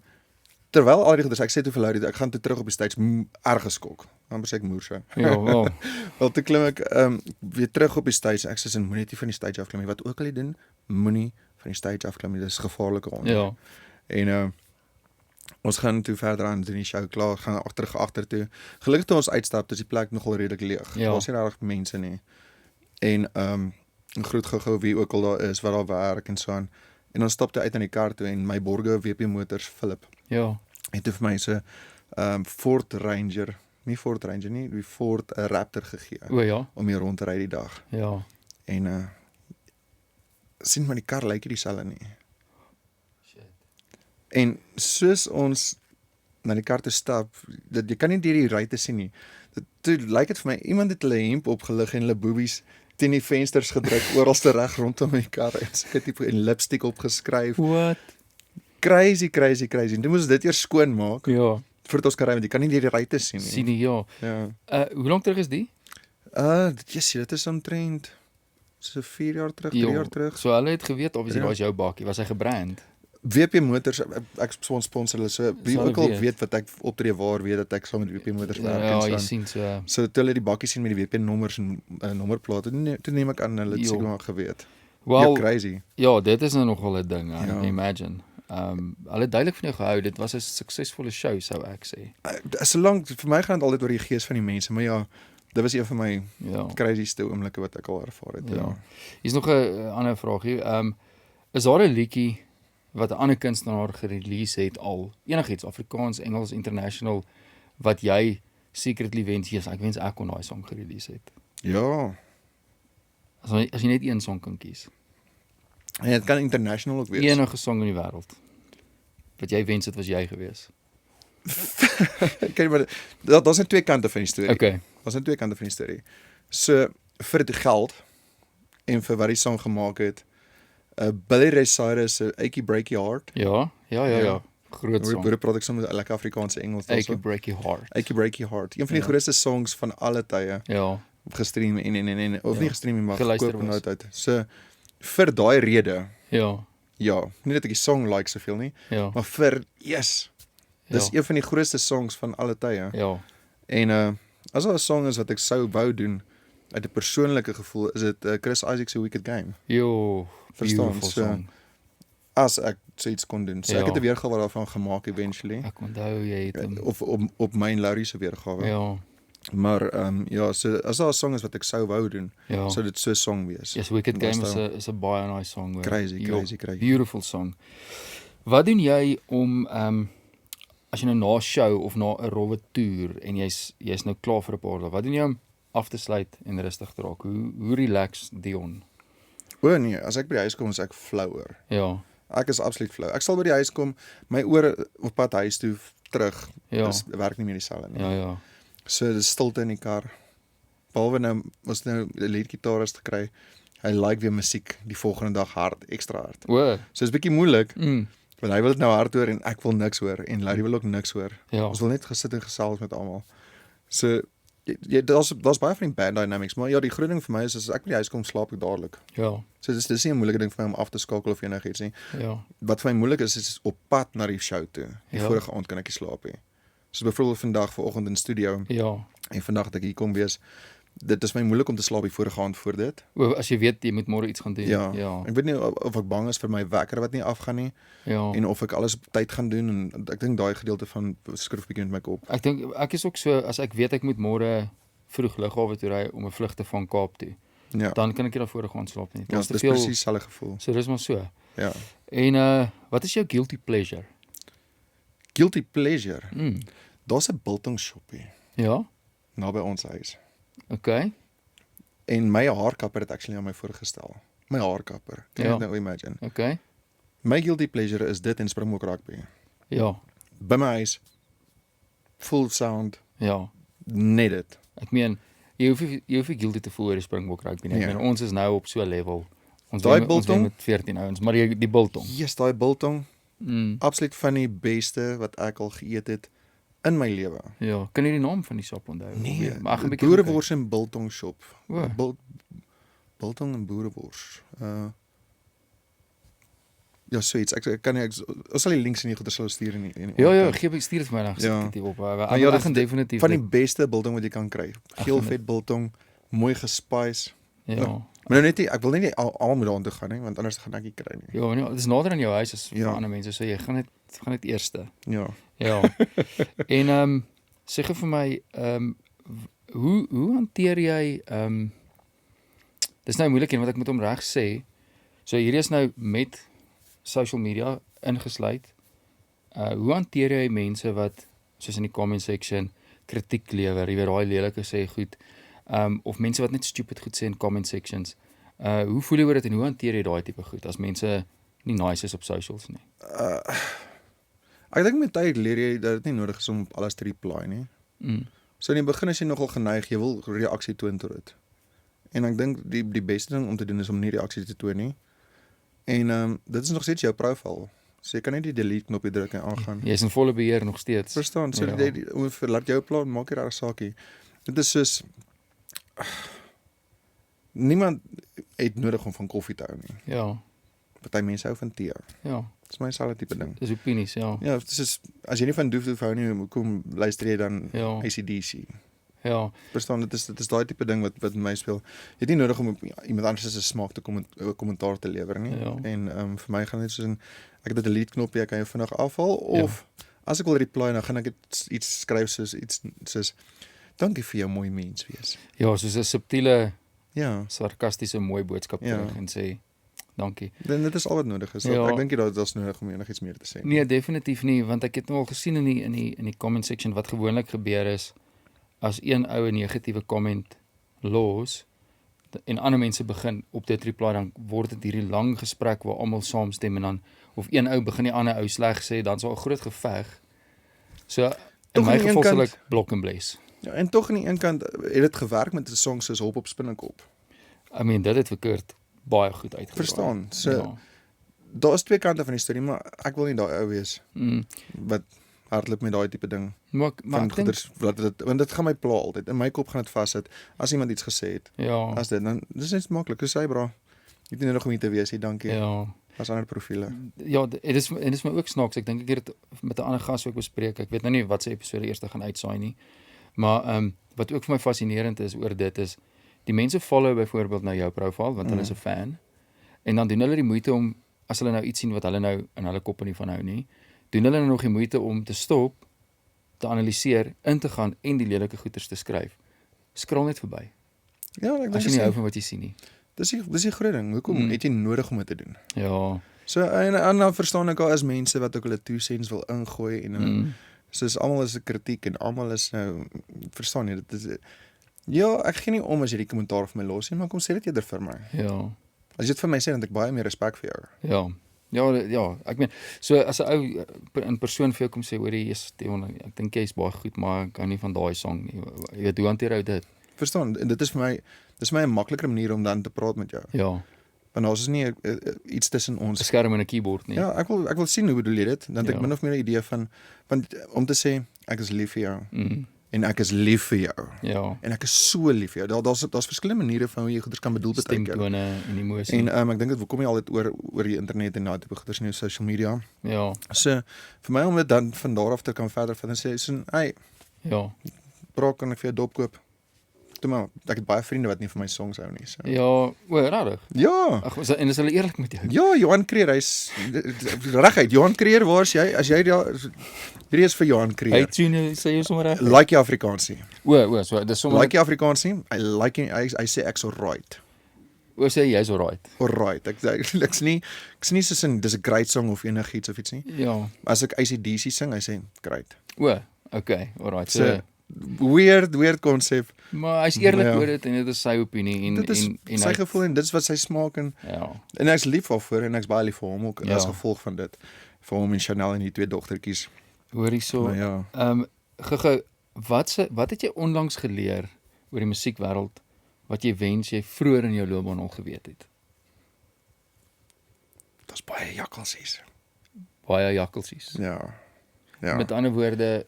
terwyl al die goeders ek sê toe vir Laurie ek gaan toe terug op die stage erg geskok. Dan sê ek moerse. Ja, wel. Wel toe klim ek weer terug op die stage. Ek sê moenie net van die stage afklim nie. Wat ook al jy doen, moenie van die stage afklim nie. Dis gevaarlike onder. Ja. En ons gaan toe verder aan doen die show klaar, gaan agter toe. Gelukkig toe ons uitstap, dis die plek nogal redelik leeg. Ja. Daar's nie regtig mense nie. En groet gou wie ook al daar is wat daar werk en so aan. En ons stap toe uit aan die kar toe en my borge WP Motors Philip Ja. het vir my so Ford Ranger, nie Ford Ranger nie, die Ford Raptor gegee O ja. om mee rond te ry die dag. Ja. En sien maar die kar lyk nie dieselfde nie. En soos ons na die kar toe stap, jy kan nie deur die ruitte sien nie. Toe lyk dit vir my iemand het hulle hemp opgelig en hulle boobies teen die vensters gedruk oralste reg rondom die kar en sulke tipe en lipstick opgeskryf. What? Crazy. En toe moes ons dit eers skoon maak Ja. voordat ons kan ry want jy kan nie deur die ruitte sien nie. Sien jy ja. Ja. Hoe lank terug is die? Dit is omtrent so 4 jaar terug, 3 jaar terug. So hulle het geweet obviously Ja. was jou bakkie, was hy gebrand. WP Motors, ek sponsor hulle so wie Sal ook al weet. weet wat ek optree waar weet dat ek saam met WP Motors werk Ja, en jy so. sien so. So toe hulle die bakkie sien met die WP nommers en nommerplate, toe neem ek aan hulle het Jo. seker maar geweet. Wel, Crazy. ja, dit is nou nogal 'n ding, I Ja. imagine. Hulle het duidelik van jou gehou. Dit was 'n suksesvolle show sou ek sê. Solank vir my gaan dit altyd oor die gees van die mense, maar ja, dit was een van my Ja. crazyste oomblikke wat ek al ervaar het. Ja. Hier's nog 'n ander vraagie. Is daar 'n liedjie wat 'n ander kunstenaar gerelease het al, enigiets Afrikaans, Engels, international wat jy secretly wens, yes, ek wens ek kon daai song gerelease het. Ja. As jy net een song kan kies. En dit kan international ook wees. Enige song in die wêreld wat jy wens dit was jy gewees. Kyk maar, daar's net twee kante van die storie. Okay. Daar's net twee kante van die storie. So vir die geld en vir wat die song gemaak het, Billy Ray Cyrus se Achy Breaky Heart. Ja. Groot Hoe song. praat ek soms lekker Afrikaanse Engels Achy daarso. Breaky Heart. Achy Breaky Heart. Een van die Ja. grootste songs van alle tye Ja. gestream en of Ja. nie gestream nie, maar Geluister gekoop en was. nooit uit. So vir daai rede, Ja. ja, nie dat ek die song like soveel nie, Ja. maar vir yes. Dis Ja. een van die grootste songs van alle tye. Ja. En as daar 'n song is wat ek sou wou doen uit 'n persoonlike gevoel, is dit Chris Isaak se Wicked Game. Jo. Verstaan, Beautiful so- song. As ek so iets kon doen. So Ja. ek het 'n weergawe daarvan gemaak eventually. Ek onthou jy het hom. Of op my en Laurie se weergawe. Ja. Maar ja, so as daar 'n song is wat ek sou wou doen, Ja. sou dit so 'n song wees. Yes, Wicked Daar Game staan- is 'n baie nice song. Hoor. Crazy, Jo, crazy. Beautiful song. Wat doen jy om as jy nou na 'n show of na 'n rowwe toer en jy's nou klaar vir 'n paar dae, wat doen jy om af te sluit en rustig te raak? Hoe relax Dion? O nee, as ek by die huis kom, is ek flouer. Ja. Ek is absoluut flou. Ek sal by die huis kom, my ore op pad huis toe terug. Ja. Dis werk nie meer dieselfde nie. Ja. So dis stilte in die kar. Behalwe nou ons nou 'n leadgitarist gekry. Hy like weer musiek die volgende dag hard, ekstra hard. O. So is bietjie moeilik, Mm. want hy wil dit nou hard hoor en ek wil niks hoor en Larry wil ook niks hoor. Ja. Ons wil net gesit en gesels met almal. So daar's baie van die band dynamics, maar ja, die groot ding vir my is as ek by die huis kom, slaap ek dadelik. Ja. So dis nie 'n moeilike ding vir my om af te skakel of enigiets nie. Ja. Wat vir my moeilik is op pad na die show toe. Die Ja. vorige aand kan ek nie slaap nie. Soos byvoorbeeld vandag vanoggend in studio Ja. en vandag dat ek hier kom wees. Dit is my moeilik om te slaap die vorige aand voor dit. O, as jy weet jy moet môre iets gaan doen. Ja. Ja. Ek weet nie of ek bang is vir my wekker wat nie afgaan nie Ja. en of ek alles op tyd gaan doen en ek dink daai gedeelte van skryf bietjie met my kop. Ek dink ek is ook so as ek weet ek moet môre vroeg lughawe toe ry om 'n vlug te vang Kaap toe. Ja. Dan kan ek nie daarvoor gaan slaap nie. Ja, Daar's dis te veel. presies dieselfde gevoel. So dis maar so. Ja. En wat is jou guilty pleasure? Guilty pleasure. Daar's 'n biltong shoppie Ja, naby ons huis. okay. En my haarkapper het actually aan my voorgestel. My haarkapper. Kan jy Ja. dit nou imagine? Okay. My guilty pleasure is dit en Springbok rugby. Ja, By my huis, full sound, ja. net dit. Ek meen, jy hoef nie guilty te voel oor die Springbok rugby nie. Ek Nee. meen, ons is nou op so 'n level. Ons Daai wen- ons wen biltong? met 14 ouens, maar die biltong. Yes, daai biltong, Mm, absoluut van die beste wat ek al geëet het in my lewe. ja, kan jy die naam van die shop onthou? Maar ek gaan 'n bietjie boerewors en biltong shop. O. Biltong en boerewors. Ja, so iets. Ek kan nie ons sal die links in die goeie sal stuur in die Ja, stuur dit vir my dan. Ja. Sit dit op. Maar Ja, dit ek gaan definitief van die dit- beste biltong wat jy kan kry. Geel gaan vet biltong, mooi gespice. Ja. Maar nou net nie, ek wil net nie almal moet daartoe gaan nie, want anders gaan ek nie kry nie. Ja, nee, dit is nader aan jou huis as vir Ja. ander mense, so jy gaan dit eerste. Ja. Ja. En sê gou vir my, hoe hanteer jy dis nou moeilik en wat ek moet hom reg sê. So hierdie is nou met social media ingesluit. Hoe hanteer jy mense wat soos in die comment section kritiek lewer, jy weet daai lelike sê goed, of mense wat net stupid goed sê in comment sections. Hoe voel jy oor dit en hoe hanteer jy daai tipe goed as mense nie nice is op socials nie? Ek dink met tyd leer jy dat dit nie nodig is om op alles te reply nie. Mm. So in die begin is jy nogal geneig, jy wil reaksie toon tot dit. En ek dink die beste ding om te doen is om nie reaksie te toon nie. En dit is nog steeds jou profiel. So jy kan net die delete knoppie druk en aangaan. Jy is in volle beheer nog steeds. Verstaan, so Ja. laat jou plan, maak nie reg saakie. Dit is soos niemand het nodig om van koffie te hou nie. Ja, Party mense hou van tee. ja, Dis my selfe tipe ding. dis opinies, ja. Ja, dit is as jy nie van doef hou nie, hoekom luister jy dan Ja. AC/DC? Ja, Verstaan, dit is daai tipe ding wat met my speel. Jy het nie nodig om op iemand anders se smaak te kommentaar te lewer nie. Ja. En vir my gaan dit soos ek het 'n delete knoppie, ek kan jou vinnig afhaal of as ek wil reply dan gaan ek iets skryf soos dankie vir jou mooi mens wees. ja, soos 'n subtiele, Ja, sarkastiese mooi boodskap Ja. terug en sê dankie. dit is al wat nodig is. Ja. Ek dink nie dat dit is nodig om enigiets meer te sê. Nee, definitief nie, want ek het nou al gesien in die comment section wat gewoonlik gebeur is as een ou 'n negatiewe comment los en ander mense begin op dit reply, dan word dit hierdie lang gesprek waar almal saamstem en dan of een ou begin die ander ou sleg sê, dan sal 'n groot geveg. So in Toch my aan die een geval sal kant- ek blok en bless. Ja, en tog aan die een kant het dit gewerk met 'n song soos Hop op Spinnekop. I mean, dit het vir Kurt baie goed uitgedraai. Verstaan, so- ja. Daar is twee kante van die storie, maar ek wil nie daai ou wees Mm. wat hardloop met daai tipe ding. Maar Van ek dink, goeders want dit gaan my pla altyd. In my kop gaan dit vassit as iemand iets gesê het. ja, As dit dan dis net maklik. Dis hy bra. Jy het nie nodig om hier te wees, jy dankie. ja. As ander profile. Ja, dit is my ook snaaks. Ek dink ek het dit met 'n ander gas ook bespreek. Ek weet nou nie wat se episode eers gaan uitsaai nie. Maar wat ook vir my fascinerend is oor dit is die mense follow byvoorbeeld nou jou profiel want hulle is 'n fan. En dan doen hulle die moeite om as hulle nou iets sien wat hulle nou in hulle kop nie van hou nie, doen hulle nou nog die moeite om te stop, te analiseer, in te gaan en die lelike goeters te skryf. Scroll net verby. Ja, ek As jy dink nie hou van wat jy sien nie. dis die groot ding. Hoekom het jy nodig om dit te doen? Ja. So en dan verstaan ek al as mense wat ook hulle 2 cents wil ingooi en soos almal is 'n kritiek en almal is nou verstaan jy dit is ja, ek gee nie om as jy die kommentaar vir my los nie, maar kom sê dit eerder vir my. Ja. As jy dit vir my sê, dan het ek baie meer respek vir jou. Ja. Ja, ek meen, so as 'n ou in persoon vir jou kom sê, hoorie, jy's Dion, ek dink jy's baie goed, maar ek hou nie van daai sang nie. Jy weet, hoe hanteer jy dit? Verstaan, en dit is vir my 'n makliker manier om dan te praat met jou. Ja, Want daar is nie iets tussen 'n ons. skerm en 'n keyboard nie. Ja, ek wil sien hoe bedoel jy dit? Dan het ek Ja. min of meer 'n idee van want om te sê ek is lief vir jou Mm, en ek is lief vir jou ja. en ek is so lief vir jou. Daar's verskillende maniere van hoe jy goeders kan bedoel baie keer. Stemtone en emosie. En ek dink dit kom nie altyd oor die internet en daai tipe goeders nie, social media. Ja, So vir my om dit dan van daar af te kan verder van en sê so, hey, ja. bra kan ek vir jou dop koop. Toe maar, ek het baie vriende wat nie vir my songs hou nie. So. Ja, o, regtig. Ja. Ag, en is hulle eerlik met jou? Ja, Johan Kreer, hy's reguit. Johan Kreer, waar is jy? As jy hierdie is vir Johan Hy Kreer. tune sê jy sommer reg. Like jy Afrikaansie. O, so dis sommer Like jy Afrikaansie? Hy sê ek's alright. O, sê jy's alright. Alright. Ek's nie soos in dis 'n great song of enigiets of iets nie. Ja. As ek AC/DC sing, hy sê great. O, Okay, alright. So weird konsep. Maar hy's eerlik Ja. oor dit en dit is sy opinie en Dit is sy hy- gevoel en dit is wat sy smaak Ja. en ek's lief daarvoor en ek's baie lief vir hom ook Ja. as gevolg van dit. Vir hom en Chanel en die 2 dogtertjies. Hoor hierso. Maar ja, Gou-gou, wat het jy onlangs geleer oor die musiekwêreld wat jy wens jy vroeër in jou loopbaan al geweet het? daar's baie jakkalsies. Baie jakkelsies. Ja. Ja. Met ander woorde,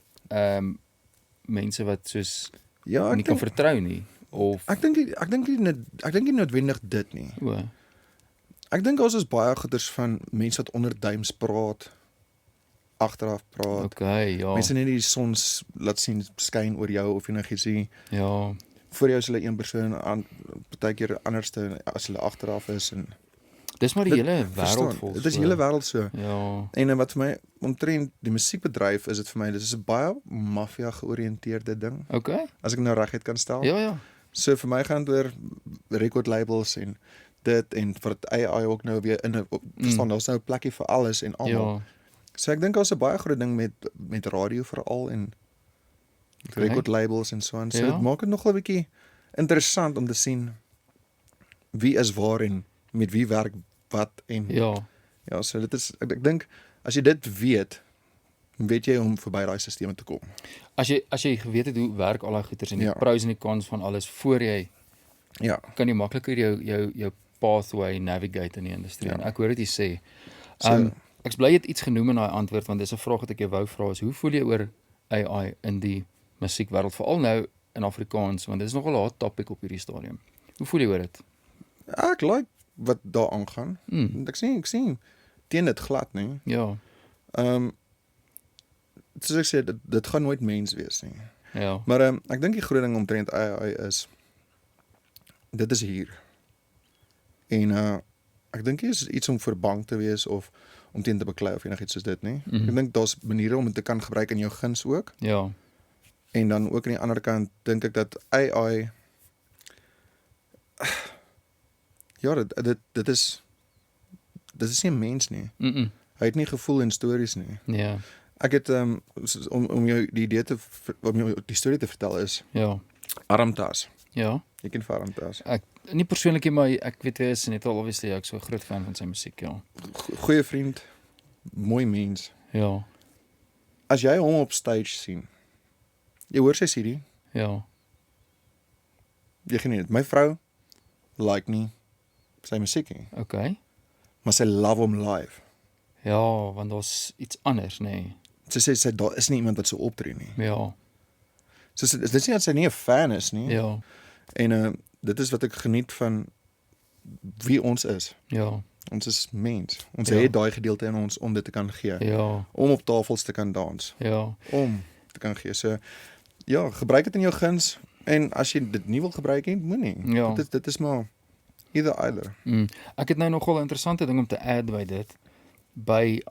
mense wat soos Ja, nie ek kan dink vertrou nie of ek dink nie noodwendig dit nie. o, Ek dink ons is baie goeders van mense wat onder duims praat, agteraf praat. okay, ja. Mense net die sons laat sien skyn oor jou of enigiets nie. Ja, Voor jou is hulle een persoon aan partykeer anderste as hulle agteraf is en dis maar die Dit- hele verstaan, wêreld vol. dit is so. die hele wêreld so. Ja, En wat vir my omtrent die musiekbedryf is dit vir my, dit is 'n baie maffia georiënteerde ding, okay. as ek nou reguit kan stel. Ja, ja. So vir my gaan dit oor record labels en dit en vir dit AI ook nou weer in 'n verstaan, daar's nou 'n plekkie vir alles en almal. Ja, So ek dink daar's 'n baie groot ding met radio veral en Okay. record labels en so aan. So Ja. dit maak dit nogal 'n bietjie interessant om te sien wie is waar en met wie werk wat en ja. so dit is ek dink as jy dit weet jy om verby daai stelsels te kom. As jy geweet het hoe werk al daai goeters en die Ja. pros en die cons van alles voor jy Ja. kan jy makliker jou pathway navigate in die industrie. Ja. En ek hoor dit jy sê. So- Ek's bly jy het iets genoem in daai antwoord want dis 'n vraag wat ek jou wou vra is hoe voel jy oor AI in die musiekwêreld veral nou in Afrikaans want dit is nogal 'n hot topic op hierdie stadium. Hoe voel jy oor dit? Ek like wat daar aangaan. Mm. Ek sien teen dit glad nie. Ja. Soos ek sê dit gaan nooit mens wees nie. Ja. Maar ek dink die groot ding omtrent AI is dit is hier. En ek dink nie is iets om vir bang te wees of om teen te beklei of enigiets soos dit nie. Mhm. Ek dink daar's maniere om dit te kan gebruik in jou guns ook. Ja. En dan ook aan die ander kant dink ek dat AI ja, dit is nie 'n mens nie. Mm. Hy het nie gevoel en stories nie. Ja. Ek het om jou die idee om jou die storie te vertel is Ja. Armtas. Ja. Jy ken vir Armtas. Ek nie persoonlik nie, maar ek weet hy is net al obviously ek's so 'n groot fan van sy musiek, ja. Goeie vriend, mooi mens. Ja. As jy hom op stage sien, jy hoor sy CD, Ja. jy geniet dit. My vrou like nie sy musiek nie, Okay. maar sy love hom live. Ja, want daar's iets anders, nê. Nee. Sy sê daar is nie iemand wat so optree nie. Ja. So dit is nie dat sy nie 'n fan is nie. Ja. En dit is wat ek geniet van wie ons is. Ja. Ons is mens. Ons Ja. het daai gedeelte in ons om dit te kan gee. Ja. Om op tafels te kan dans. Ja. Om te kan gee. So ja, gebruik dit in jou guns en as jy dit nie wil gebruik nie, moenie. Ja. Dit is maar either. Ek het nou nogal 'n interessante ding om te add by dit. By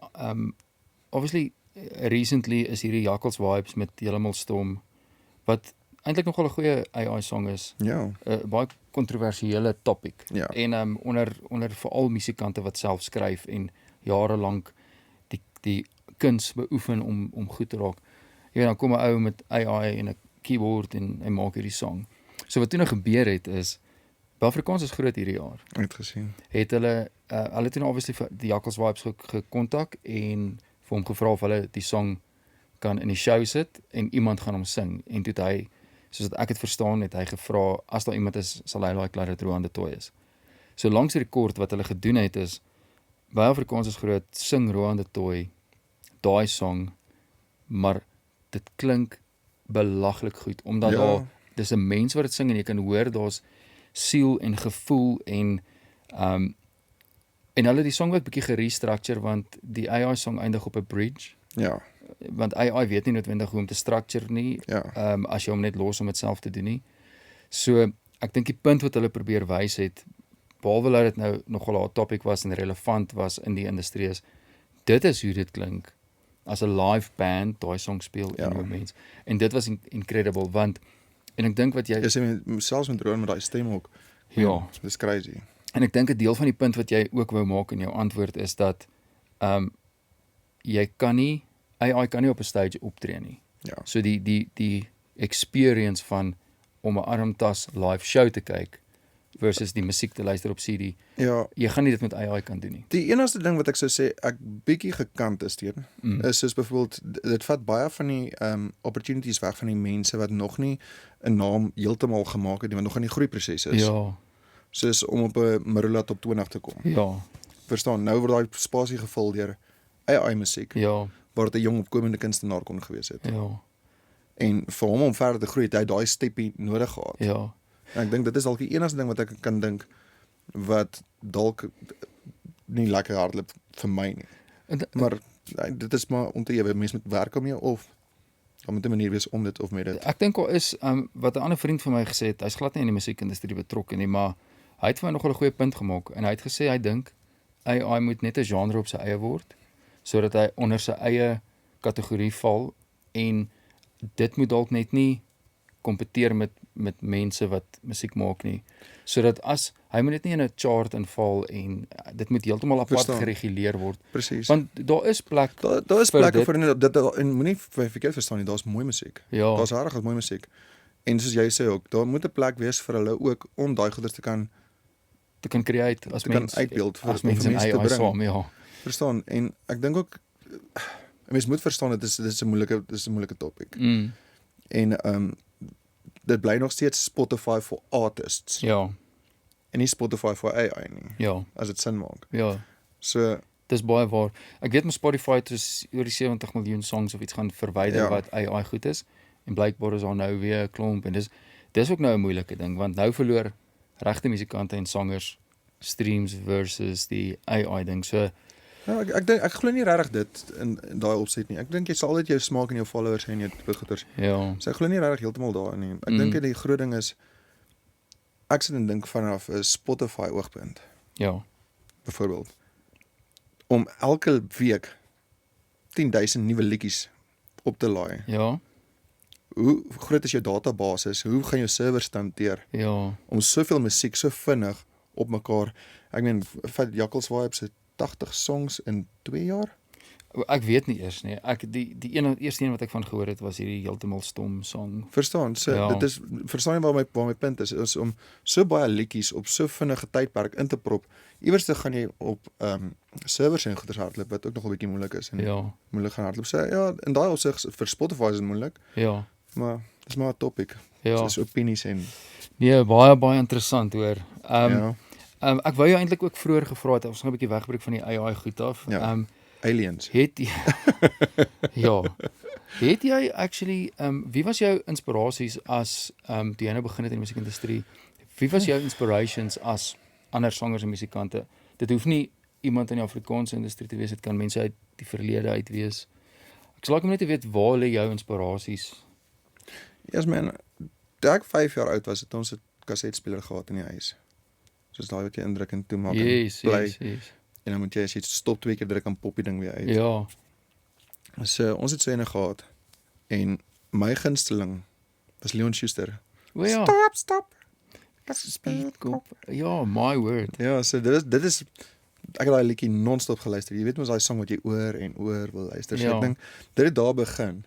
obviously recently is hierdie Jakkals Vibes met Heeltemal Stom wat eintlik nogal 'n goeie AI song is. Ja. 'n Baie kontroversiële topic. Ja. En onder veral musikante wat self skryf en jare lank die kuns beoefen om goed te raak. Ja, dan kom 'n ou met AI en 'n keyboard en hy maak hierdie song. So wat toe nou gebeur het is Afrikaans is groot hierdie jaar. Ek het gesien. Het hulle toe nou obviously vir die Jakkals Vibes gekontak en vir hom gevra of hulle die song kan in die show sit en iemand gaan hom sing en toe het hy soos wat ek het verstaan het hy gevra as daar iemand is sal hy laat dat Roan de Tooi is. So langs die rekord wat hulle gedoen het is baie Afrikaans is groot sing Roan de Tooi daai song maar dit klink belaglik goed omdat daar dis 'n mens wat dit sing en jy kan hoor daar's siel en gevoel en hulle die song ook bietjie gerestructure want die AI song eindig op 'n bridge Ja. want AI weet nie noodwendig hoe om te structure nie Ja. as jy hom net los om dit self te doen nie. So ek dink die punt wat hulle probeer wys het behalwe dat dit nou nogal 'n topic was en relevant was in die industrie is dit is hoe dit klink as 'n live band daai song speel Ja. in 'n mens en dit was incredible want en ek dink wat jy Jy sê selfs met Roan met daai stem ook. ja Dis crazy. en ek dink 'n deel van die punt wat jy ook wou maak in jou antwoord is dat jy kan nie AI kan nie op 'n stage optree nie. Ja. So die experience van om 'n armtas live show te kyk versus die musiek te luister op CD. Ja, Jy gaan nie dit met AI kan doen nie. die enigste ding wat ek sou sê ek bietjie gekant is teen, is soos byvoorbeeld dit vat baie van die opportunities weg van die mense wat nog nie 'n naam heeltemal gemaak het nie, wat nog in die groeiproses is. Ja, Soos om op 'n Marula top 20 te kom. ja, Verstaan, nou word daai spasie gevul deur AI musiek ja, waar dit 'n jong opkomende kunstenaar kon gewees het. ja, En vir hom om verder te groei, het hy daai steppie nodig gehad. ja. En ek dink dit is dalk die enigste ding wat ek kan dink wat dalk nie lekker hardloop vir my nie. En, Maar dit is maar om te ewe, mens moet werk daarmee of daar moet 'n manier wees om dit of met dit. ek dink daar is wat 'n ander vriend van my gesê het, hy's glad nie in die musiekindustrie betrokke nie, maar hy het vir my nogal 'n goeie punt gemaak en hy het gesê hy dink AI moet net 'n genre op sy eie word sodat hy onder sy eie kategorie val en dit moet dalk net nie kompeteer met mense wat musiek maak nie. Sodat as hy moet net nie in 'n chart inval en dit moet heeltemal apart Verstaan. gereguleer word. Presies. Want daar is plek Daar is vir plekke dit. vir dit en moenie verkeerd verstaan nie, daar's mooi musiek. Ja. Daar's regtig mooi musiek. En soos jy sê ook, daar moet 'n plek wees vir hulle ook om daai goeders te kan te kan create as te kan mens uitbeeld vir- as om mense vir in mense te AI bring. saam, ja. verstaan. En ek dink ook 'n mens moet verstaan dit is 'n moeilike topik. Mm, En dit bly nog steeds Spotify for artists ja, en nie Spotify for AI nie, ja, as dit sin maak. ja. So Dis baie waar. Ek weet my Spotify het dus oor die 70 miljoen songs of iets gaan verwyder Ja. wat AI goed is en blykbaar is daar nou weer 'n klomp en dis ook nou 'n moeilike ding want nou verloor regte musikante en sangers streams versus die AI ding. So ja, ek dink ek glo nie regtig dit in daai opset nie. Ek dink jy sal altyd jou smaak en jou followers hê en jou tipe goeters. ja, So ek glo nie regtig heeltemal daarin nie. Ek dink die groot ding is ek sit en dink vanaf 'n Spotify oogpunt, ja, byvoorbeeld, om elke week 10,000 nuwe liedjies op te laai. ja, Hoe groot is jou database? Hoe gaan jou servers hanteer ja, om soveel musiek so vinnig op mekaar? Ek meen, vat Jackals Vibes se 80 songs in 2 jaar? ek weet nie eers nie. Ek die eerste een wat ek van gehoor het was hierdie heeltemal stom song. Verstaan, so Ja. dit is verstaan jy waar my punt is om so baie liedjies op so vinnige tydperk in te prop. Iewers te gaan jy op servers en goeders hardloop wat ook nog 'n bietjie moeilik is en Ja, moeilik gaan hardloop. So ja, in daai opsig vir Spotify is dit moeilik, ja, maar dis maar 'n topic. ja. Dis opinies en Nee, baie interessant hoor. ja, Ek wou jou eintlik ook vroeër gevra het, ons gaan 'n bietjie wegbreek van die AI goed af. Ja. aliens. Het jy ja. Het jy actually wie was jou inspirasies as toe jy nou begin het in die musiekindustrie? Wie was jou inspirations as ander sangers en musikante? Dit hoef nie iemand in die Afrikaanse industrie te wees, dit kan mense uit die verlede uit wees. Ek sal like om net te weet waar lê jou inspirasies? Ja, man, toe ek 5 jaar oud was, het ons 'n kassettespeler gehad in die huis. Soos daai wat jy indruk en toemaak Yes, en play. yes. En dan moet jy as jy stop 2 keer druk aan poppie ding weer uit. Ja, So ons het so ene gehad en my gunsteling was Leon Schuster. o ja, Stop. Speedkop. Ja, my word. Ja, so dit is ek het daai liedjie non-stop geluister. Jy weet mos daai sang wat jy oor en oor wil luister. So Ja. ek dink dit het daar begin.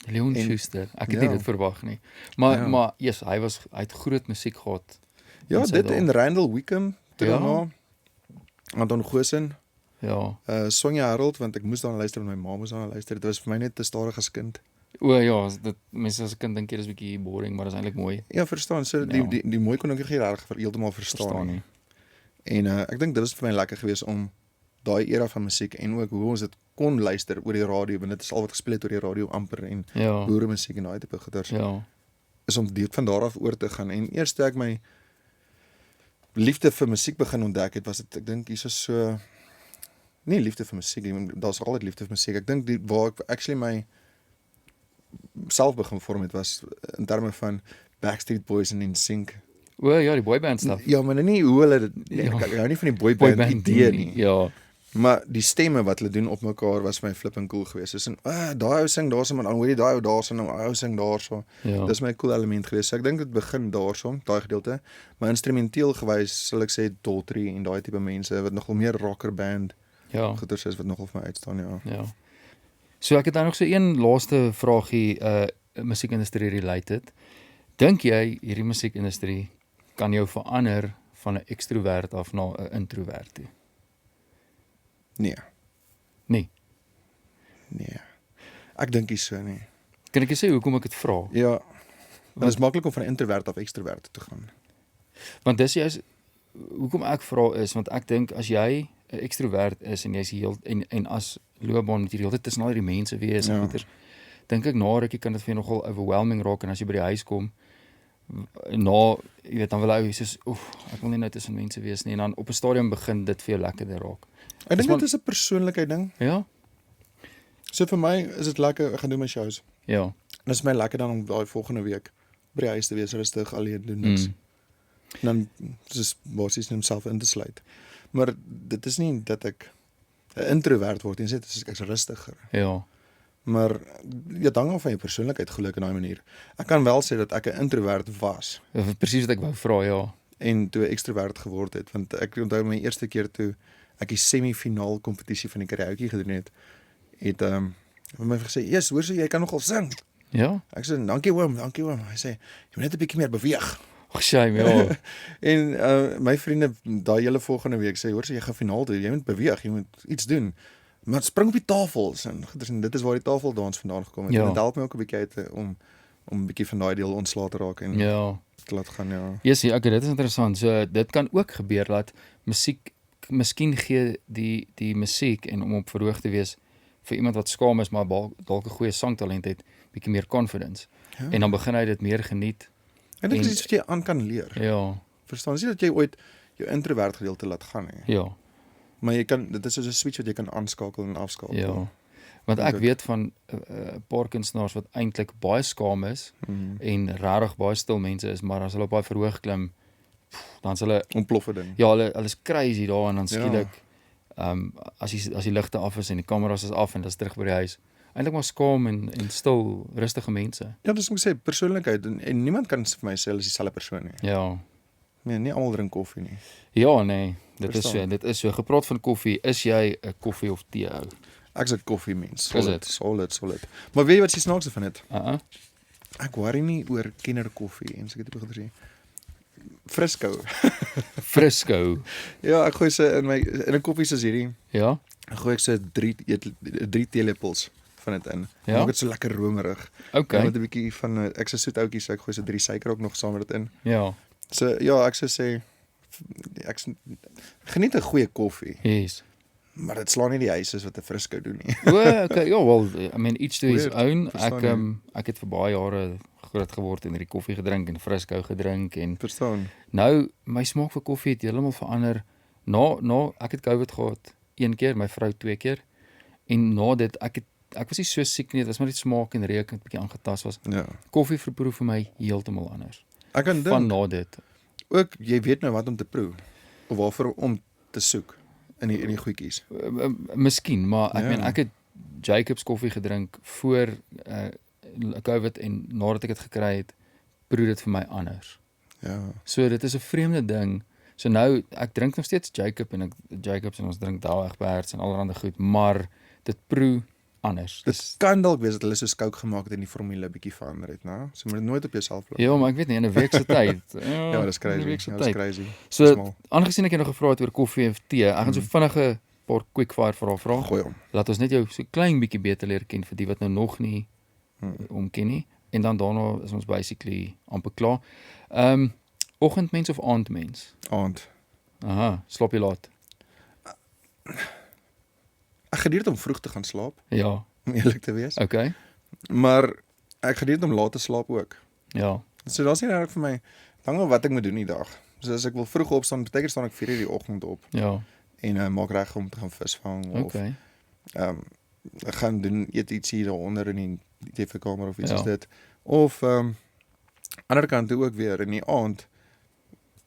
Leon En- Schuster. Ek het nie ja. dit verwag nie. Maar Ja. maar yes, hy het groot musiek gehad. Ja, in sy dit dae. en Randall Wickham toe Ja. daarna. Anton Goosen, Ja. Sonja Harold want ek moes daarna luister want my ma moes daarna luister. Dit was vir my net te stadig as kind. O ja, dit mense as 'n kind dink jy dis 'n bietjie boring, maar dis eintlik mooi. Ja, verstaan. So Ja. die mooi kon ek nie regtig heeltemal verstaan nie. En ek dink dit was vir my lekker geweest om daai era van musiek en ook hoe ons dit kon luister oor die radio want dit is al wat gespeel het oor die radio amper en Ja. boere musiek en daai tipe goeters. Ja. Is om dit van daar af oor te gaan en eers toe ek my liefde vir musiek begin ontdek het, was dit ek dink hier is so nie liefde vir musiek nie, daar's altyd liefde vir musiek. Ek dink die waar ek actually my self begin vorm het was in terme van Backstreet Boys en NSYNC. O ja, die boyband stuff. Ja, maar nie hoe hulle dit Ja. ek hou nie van die boyband idee nie. Ja. Maar die stemme wat hulle doen op mekaar was vir my flipping cool geweest. Soos daai ou sing daarso maar dan hoor jy daai ou daarso en daai ou sing daarso. Ja. Dis my cool element geweest. So ek dink dit begin daarso, daai gedeelte. Maar instrumenteel gewys sal ek sê Daughtry en daai tipe mense wat nogal meer rocker band Ja. goeters is wat nogal vir my uitstaan, ja. Ja. So ek het dan nog so een laaste vraagie musiekindustrie related. Dink jy hierdie musiekindustrie kan jou verander van 'n ekstrovert af na 'n introvert toe? Nee, Nee. nee. Ek dink nie so nie. Kan ek jou sê hoekom ek dit vra? Ja, want dit is maklik om van introvert af ekstrovert te gaan. Want dis juist hoekom ek vra is want ek dink as jy 'n ekstrovert is en jy's heel en as loopbaan met hierdie hele tyd tussen al hierdie mense wees en Ja. goeters, dink ek na rukkie kan dit vir jou nogal overwhelming raak en as jy by die huis kom jy weet dan wil jy soos ek wil nie nou tussen mense wees nie en dan op 'n stadium begin dit vir jou lekkerder raak. Ek dink maar- dit is 'n persoonlikheid ding. Ja? So vir my is dit lekker, ek gaan doen my shows. Ja. En dit is my lekker dan om daai volgende week by die huis te wees, rustig, alleen doen niks. En dan soos basies net homself in te sluit. Maar dit is nie dat ek 'n introvert word nie, dit is ek's rustiger. Ja. Maar dit hang af van jou persoonlikheid geluk in daai manier. Ek kan wel sê dat ek 'n introvert was Presies wat ek wou vra, ja. en toe 'n ekstrovert geword het, want ek onthou my eerste keer toe ek die semifinaal kompetisie van die karaoke gedoen het vir my gesê, "Jesus, hoor so jy kan nogal sing." Ja? Ek sê, "Dankie oom, dankie oom." Hy sê, "Jy moet net 'n bietjie meer beweeg." Ag, shame, ja. En my vriende daai hele volgende week sê, "Hoor so jy gaan finaal toe, jy moet beweeg, jy moet iets doen." Maar spring op die tafels en goeders en dit is waar die tafeldans vandaan gekom het. Ja. En dit help my ook 'n bietjie uit om 'n bietjie van daai deel ontslae te raak en Ja. te laat gaan, ja. Jessie, okay, dit is interessant. So dit kan ook gebeur dat musiek miskien gee die musiek en om op verhoog te wees vir iemand wat skaam is maar dalk 'n goeie sangtalent het, bietjie meer confidence. Ja. En dan begin hy dit meer geniet. En dit is en- iets wat jy aan kan leer. Ja. Verstaan? Dis nie dat jy ooit jou introvert gedeelte laat gaan nie. Ja. Maar jy kan dit is soos 'n switch wat jy kan aanskakel en afskakel. Ja. Want ek weet van 'n paar kunstenaars wat eintlik baie skaam is en regtig baie stil mense is, maar as hulle op daai verhoog klim, dan is hulle Ontploffe ding. ja, hulle is crazy daar en dan Ja. skielik as die ligte af is en die kameras is af en dit is terug by die huis. Eintlik maar skaam en stil, rustige mense. Ja, dis moet ek sê persoonlikheid en niemand kan vir my sê hulle is dieselfde persoon nie. Ja. Nee, nie almal drink koffie nie. Ja, nee, dit is Verstaan. so, dit is so. Gepraat van koffie, is jy 'n koffie of tee ou? Ek's 'n koffiemens. Is Solid. Maar weet jy wat die snaakste van dit? Uh-uh. Ek worry nie oor kinderkoffie en so ek het ook gesê Frisco. Frisco. Ja, ek gooi se in 'n koffie soos hierdie. Ja? Ek gooi ek se 3 teelepels van dit in. Ja? Maak dit so lekker romerig. Okay. Met 'n bietjie van ek se soet ouetjies, so ek gooi se 3 suiker ook nog saam met dit in. Ja. So ja, ek sou sê ek geniet 'n goeie koffie, Yes. maar dit slaan nie die huis soos wat 'n Frisco doen nie. O, okay. Ja, well, I mean each to his Weird, own. verstaan Ek het vir baie jare groot geword en hierdie koffie gedrink en Frisco gedrink en Verstaan? nou my smaak vir koffie het heeltemal verander. Na ek het COVID gehad 1 keer, my vrou 2 keer. En na dit ek was nie so siek nie, dit was maar die smaak en reuk wat 'n bietjie aangetast was. Ja. Koffie verproe vir my heeltemal anders. Ek kan Van dink na dit. ook jy weet nou wat om te proe of waarvoor om te soek in die goedjies. Miskien, maar ek Ja. meen ek het Jacobs koffie gedrink voor COVID en nadat ek dit gekry het, proe dit vir my anders. Ja. So dit is 'n vreemde ding. So nou ek drink nog steeds Jacobs en ons drink Douwe-Egberts en allerlei goed, maar dit proe anders. Dit kan dalk wees dat hulle so skouk gemaak het en die formule bietjie verander het, né? So moet dit nooit op jouself laat. Ja, maar ek weet nie in 'n week se tyd. Ja, dis in 'n crazy. week se Ja, dis tyd. crazy. So Smal. aangesien ek jou nog gevra het oor koffie of tee, ek gaan so vinnige paar quickfire vrae vra. Gooi hom. Laat ons net jou so klein bietjie beter leer ken vir die wat nou nog nie hom ken nie en dan daarna is ons basically amper klaar. Oggendmens of aandmens? Aand. Aha, slaap jy laat? Ek geniet om vroeg te gaan slaap, Ja, om eerlik te wees. okay. Maar ek geniet om laat te slaap ook. Ja. So daar's nie regtig vir my hang af wat ek moet doen die dag. So as ek wil vroeg opstaan, baie keer staan ek 4:00 die oggend op Ja, en maak reg om te gaan visvang of okay. ek gaan doen eet iets hier daaronder in die TV-kamer of iets Ja. soos dit. Of ander kant toe ook weer in die aand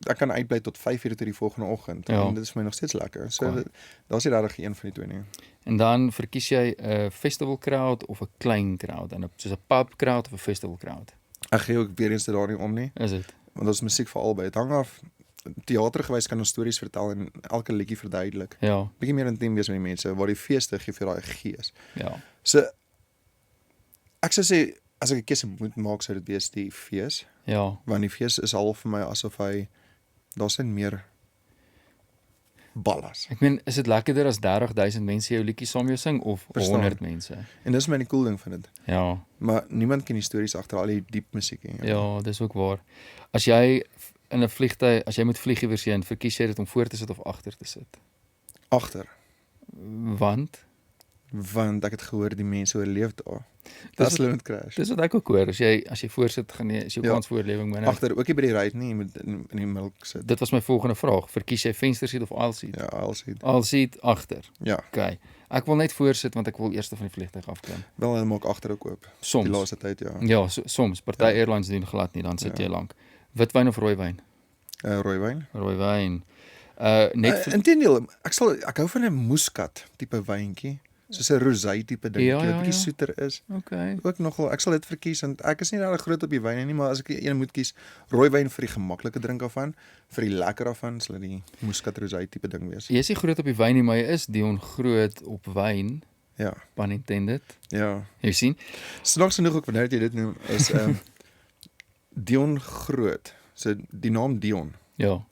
ek kan uitbly tot 5:00 tot die volgende oggend Ja. en dit is vir my nog steeds lekker. So Cool. daar's nie regtig een van die twee nie. En dan verkies jy 'n festival crowd of 'n klein crowd, en soos 'n pub crowd of 'n festival crowd. Ek gee ook weer eens daar nie om nie, Is dit? want ons musiek vir albei. Dit hang af. Teatergewys kan ons stories vertel en elke liedjie verduidelik. Ja, Bietjie meer intiem wees met die mense waar die feeste gee vir daai gees. ja. So Ek sou sê as ek 'n keuse moet maak, sou dit wees die fees, Ja. want die fees is al vir my asof daar's net meer ballas. Ek meen, is dit lekkerder as 30,000 mense jou liedjie saam jou sing of Verstaan. 100 mense? En dis my die cool ding van dit. Ja. Maar niemand ken die stories agter al die diep musiek nie. Ja, dis ook waar. As jy in 'n vliegtuig, as jy moet vlieg iewers heen, verkies jy dit om voor te sit of agter te sit? Agter, Want ek het gehoor die mense oorleef daar. Dis Dis hulle met crash. dis wat ek ook hoor, as jy voorsit, gaan jy is jou Ja. kans vir oorlewing minder. Agter, ook nie by die ry nie, jy moet in die milk sit. Dit was my volgende vraag. Verkies jy vensterseat of aisle seat? Ja, alsiet. Aisle seat agter. Ja, OK. Ek wil net voorsit want ek wil eers van die vliegtuig afklim. wel hulle maak agter ook oop. Soms. Die laaste tyd, ja. Ja, soms. Party airlines doen glad nie, dan sit jy lank. Witwyn of rooiwyn? Rooiwyn. Rooiwyn. Net Inteendeel, ek hou van 'n moeskat tipe wyntjie, soos 'n rosé tipe ding, Ja, wat ja, bietjie ja. soeter is. OK. Ook nogal, ek sal dit verkies want ek is nie regtig groot op die wyne nie, maar as ek een moet kies, rooiwyn vir die gemaklike drink afvan, vir die lekker afvan, sal dit die moeskat rosé tipe ding wees. Jy is nie groot op die wyn nie, maar jy is Dion groot op wyn, Ja, pun intended. ja. Jy sien? Snaaks genoeg ook wanneer jy dit noem is Dion Groot. So die naam Dion Ja.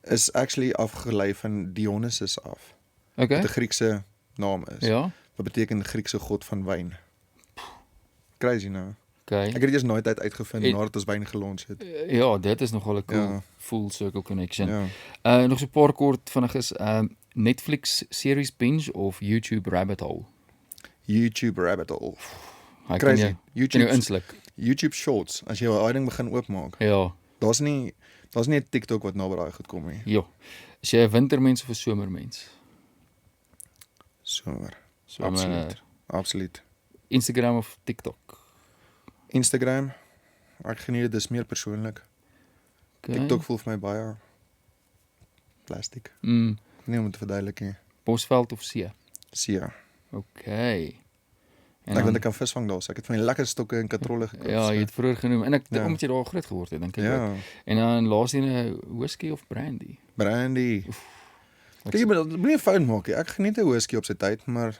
is actually afgelei van Dionysus af. OK. Wat 'n Griekse naam is. Ja. Wat beteken Griekse god van wyn. Crazy nou. OK. Ek het dit eers nooit uitgevind En- nadat ons wyn gelons het. Ja, dit is nogal 'n cool Ja. full circle connection. Ja. Nog so 'n paar kort vinnig is Netflix series binge of YouTube rabbit hole. YouTube rabbit hole. Hy kan Crazy. jou YouTube insluk. YouTube Shorts. As jy daai ding begin oopmaak, Ja. daar's nie 'n TikTok wat naby daai goed kom nie. Ja. Is jy 'n wintermens of 'n somermens? Somer. Somer. Absoluut. Instagram of TikTok? Instagram. Ek geniet dit, dis meer persoonlik. Okay. TikTok voel vir my baie plastic. Nie om te verduidelik nie. Bosveld of see? See. OK. Ek want ek kan visvang daar, so ek het van die lekker stokke en katrolle gekoop. Ja, jy het vroeër genoem en ek dink Ja. omdat jy daar groot geword het, dink ek. Ja, ook. En dan laasien whisky of brandy? brandy. Wat Kyk, maar moenie 'n fout maak nie. Ek geniet 'n whisky op sy tyd, maar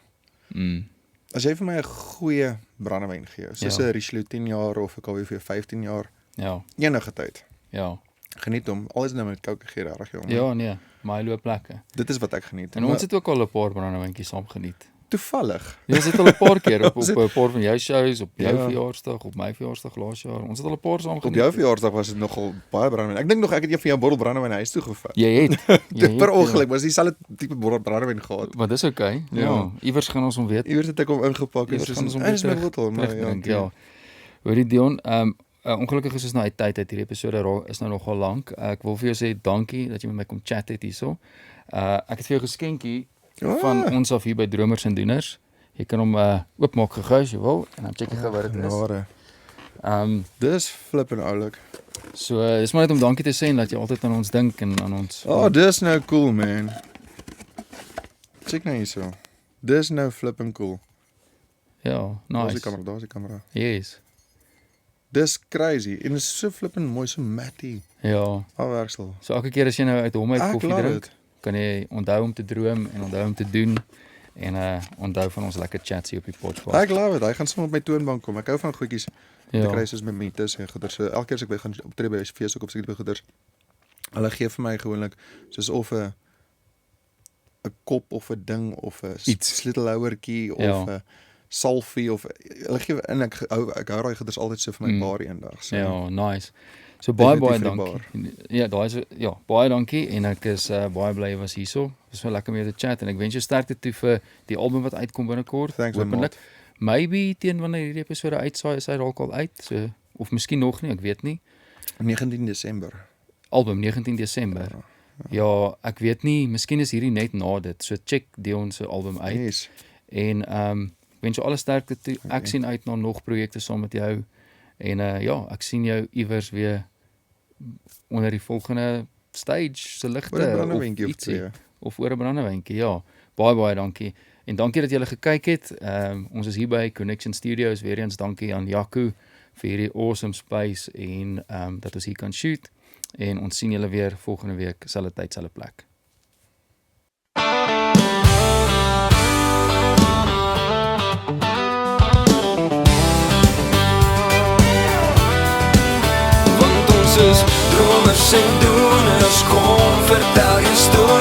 as jy vir my 'n goeie brandewyn gee, soos 'n Ja. Richelieu 10 jaar of 'n KWV 15 jaar, Ja, enige tyd. ja. Geniet hom. Al is dit nou met koue gee regtig jong. Ja, nee, Milo plekke. Dit is wat ek geniet. En Maar ons het ook al 'n paar brandewyntjies saam geniet. toevallig. Ja, ons het al 'n paar keer op Ons 'n paar van jou shows, op jou Ja. verjaarsdag, op my verjaarsdag laas jaar. Ons het al 'n paar saam Op geniet. jou verjaarsdag was dit nogal baie brandewyn. Ek dink nog ek het een van jou bottel brandewyn huis toe gevat. Jy het. Jy Per het, ongeluk was dieselfde tipe bottel brandewyn gehad. Maar dis okay. Ja. Ja. Iewers gaan ons hom weet. Iewers het ek hom ingepak en Iewers soos gaan ons hom dis my weer bottel, maar ja. terugdrink, ja. Hoorie Dion, ongelukkig is ons nou uit tyd uit hierdie episode is nou nogal lank. Ek wil vir jou sê dankie dat jy met my kom chat het hierso. Ek het vir jou 'n geskenkie van ons af hier by Dromers en Doeners. Jy kan hom oopmaak gou as jy wil en dan check jy gou wat dit is. Genade. Dis flippin oulik. So dis maar net om dankie te sê en dat jy altyd aan ons dink en aan ons. Oh, dis nou cool man. Check nou hierso. Dis nou flippin cool. Ja, Daar's die nice. kamera, daar's die kamera. Yes. Dis crazy en is so flippin mooi, so matty. Ja. Afwerksel. So elke keer as jy nou uit hom uit Ek koffie love drink, it. kan jy onthou om te droom en onthou om te doen en onthou van ons lekker chats hier op die podcast. Ek love it. Hy gaan sommer op my toonbank kom. Ek hou van goedjies te kry Ja. soos met metes en goeders. So elke keer as ek by gaan optree by 'n fees ook op sekere goeders. Hulle gee vir my gewoonlik soos of 'n kop of 'n ding of 'n Iets. sleutelhouertjie of Ja. 'n salfie of hulle gee en ek hou daai goeders altyd so vir my bar eendag. So Ja, nice. So baie Definitief baie vir die dankie. Ja, daai is ja, baie dankie en ek is baie bly jy was hierso. Dit was so lekker om jou te chat en ek wens jou sterkte toe vir die album wat uitkom binnekort. Thanks, my Hopelik. maat. Maybe teen wanneer hierdie episode uitsaai, is hy dalk al uit. So of miskien nog nie, ek weet nie. 19 Desember. Album 19 Desember. Ja, ek weet nie, miskien is hierdie net na dit. So check Dion se album uit. Yes. En ek wens jou alle sterkte toe. Ek sien uit na nog projekte saam met jou. En ja, ek sien jou iewers weer onder die volgende stage se ligte Oor 'n brandewyntjie of ietsie. twee. Of oor 'n brandewyntjie. Ja. Baie dankie. En dankie dat julle gekyk het. Ons is hier by Connection Studios. Weer eens dankie aan Jaco vir hierdie awesome space en dat ons hier kan shoot. En ons sien julle weer volgende week, selfde tyd, selfde plek. dromers en doeners, kom vertel jou stories.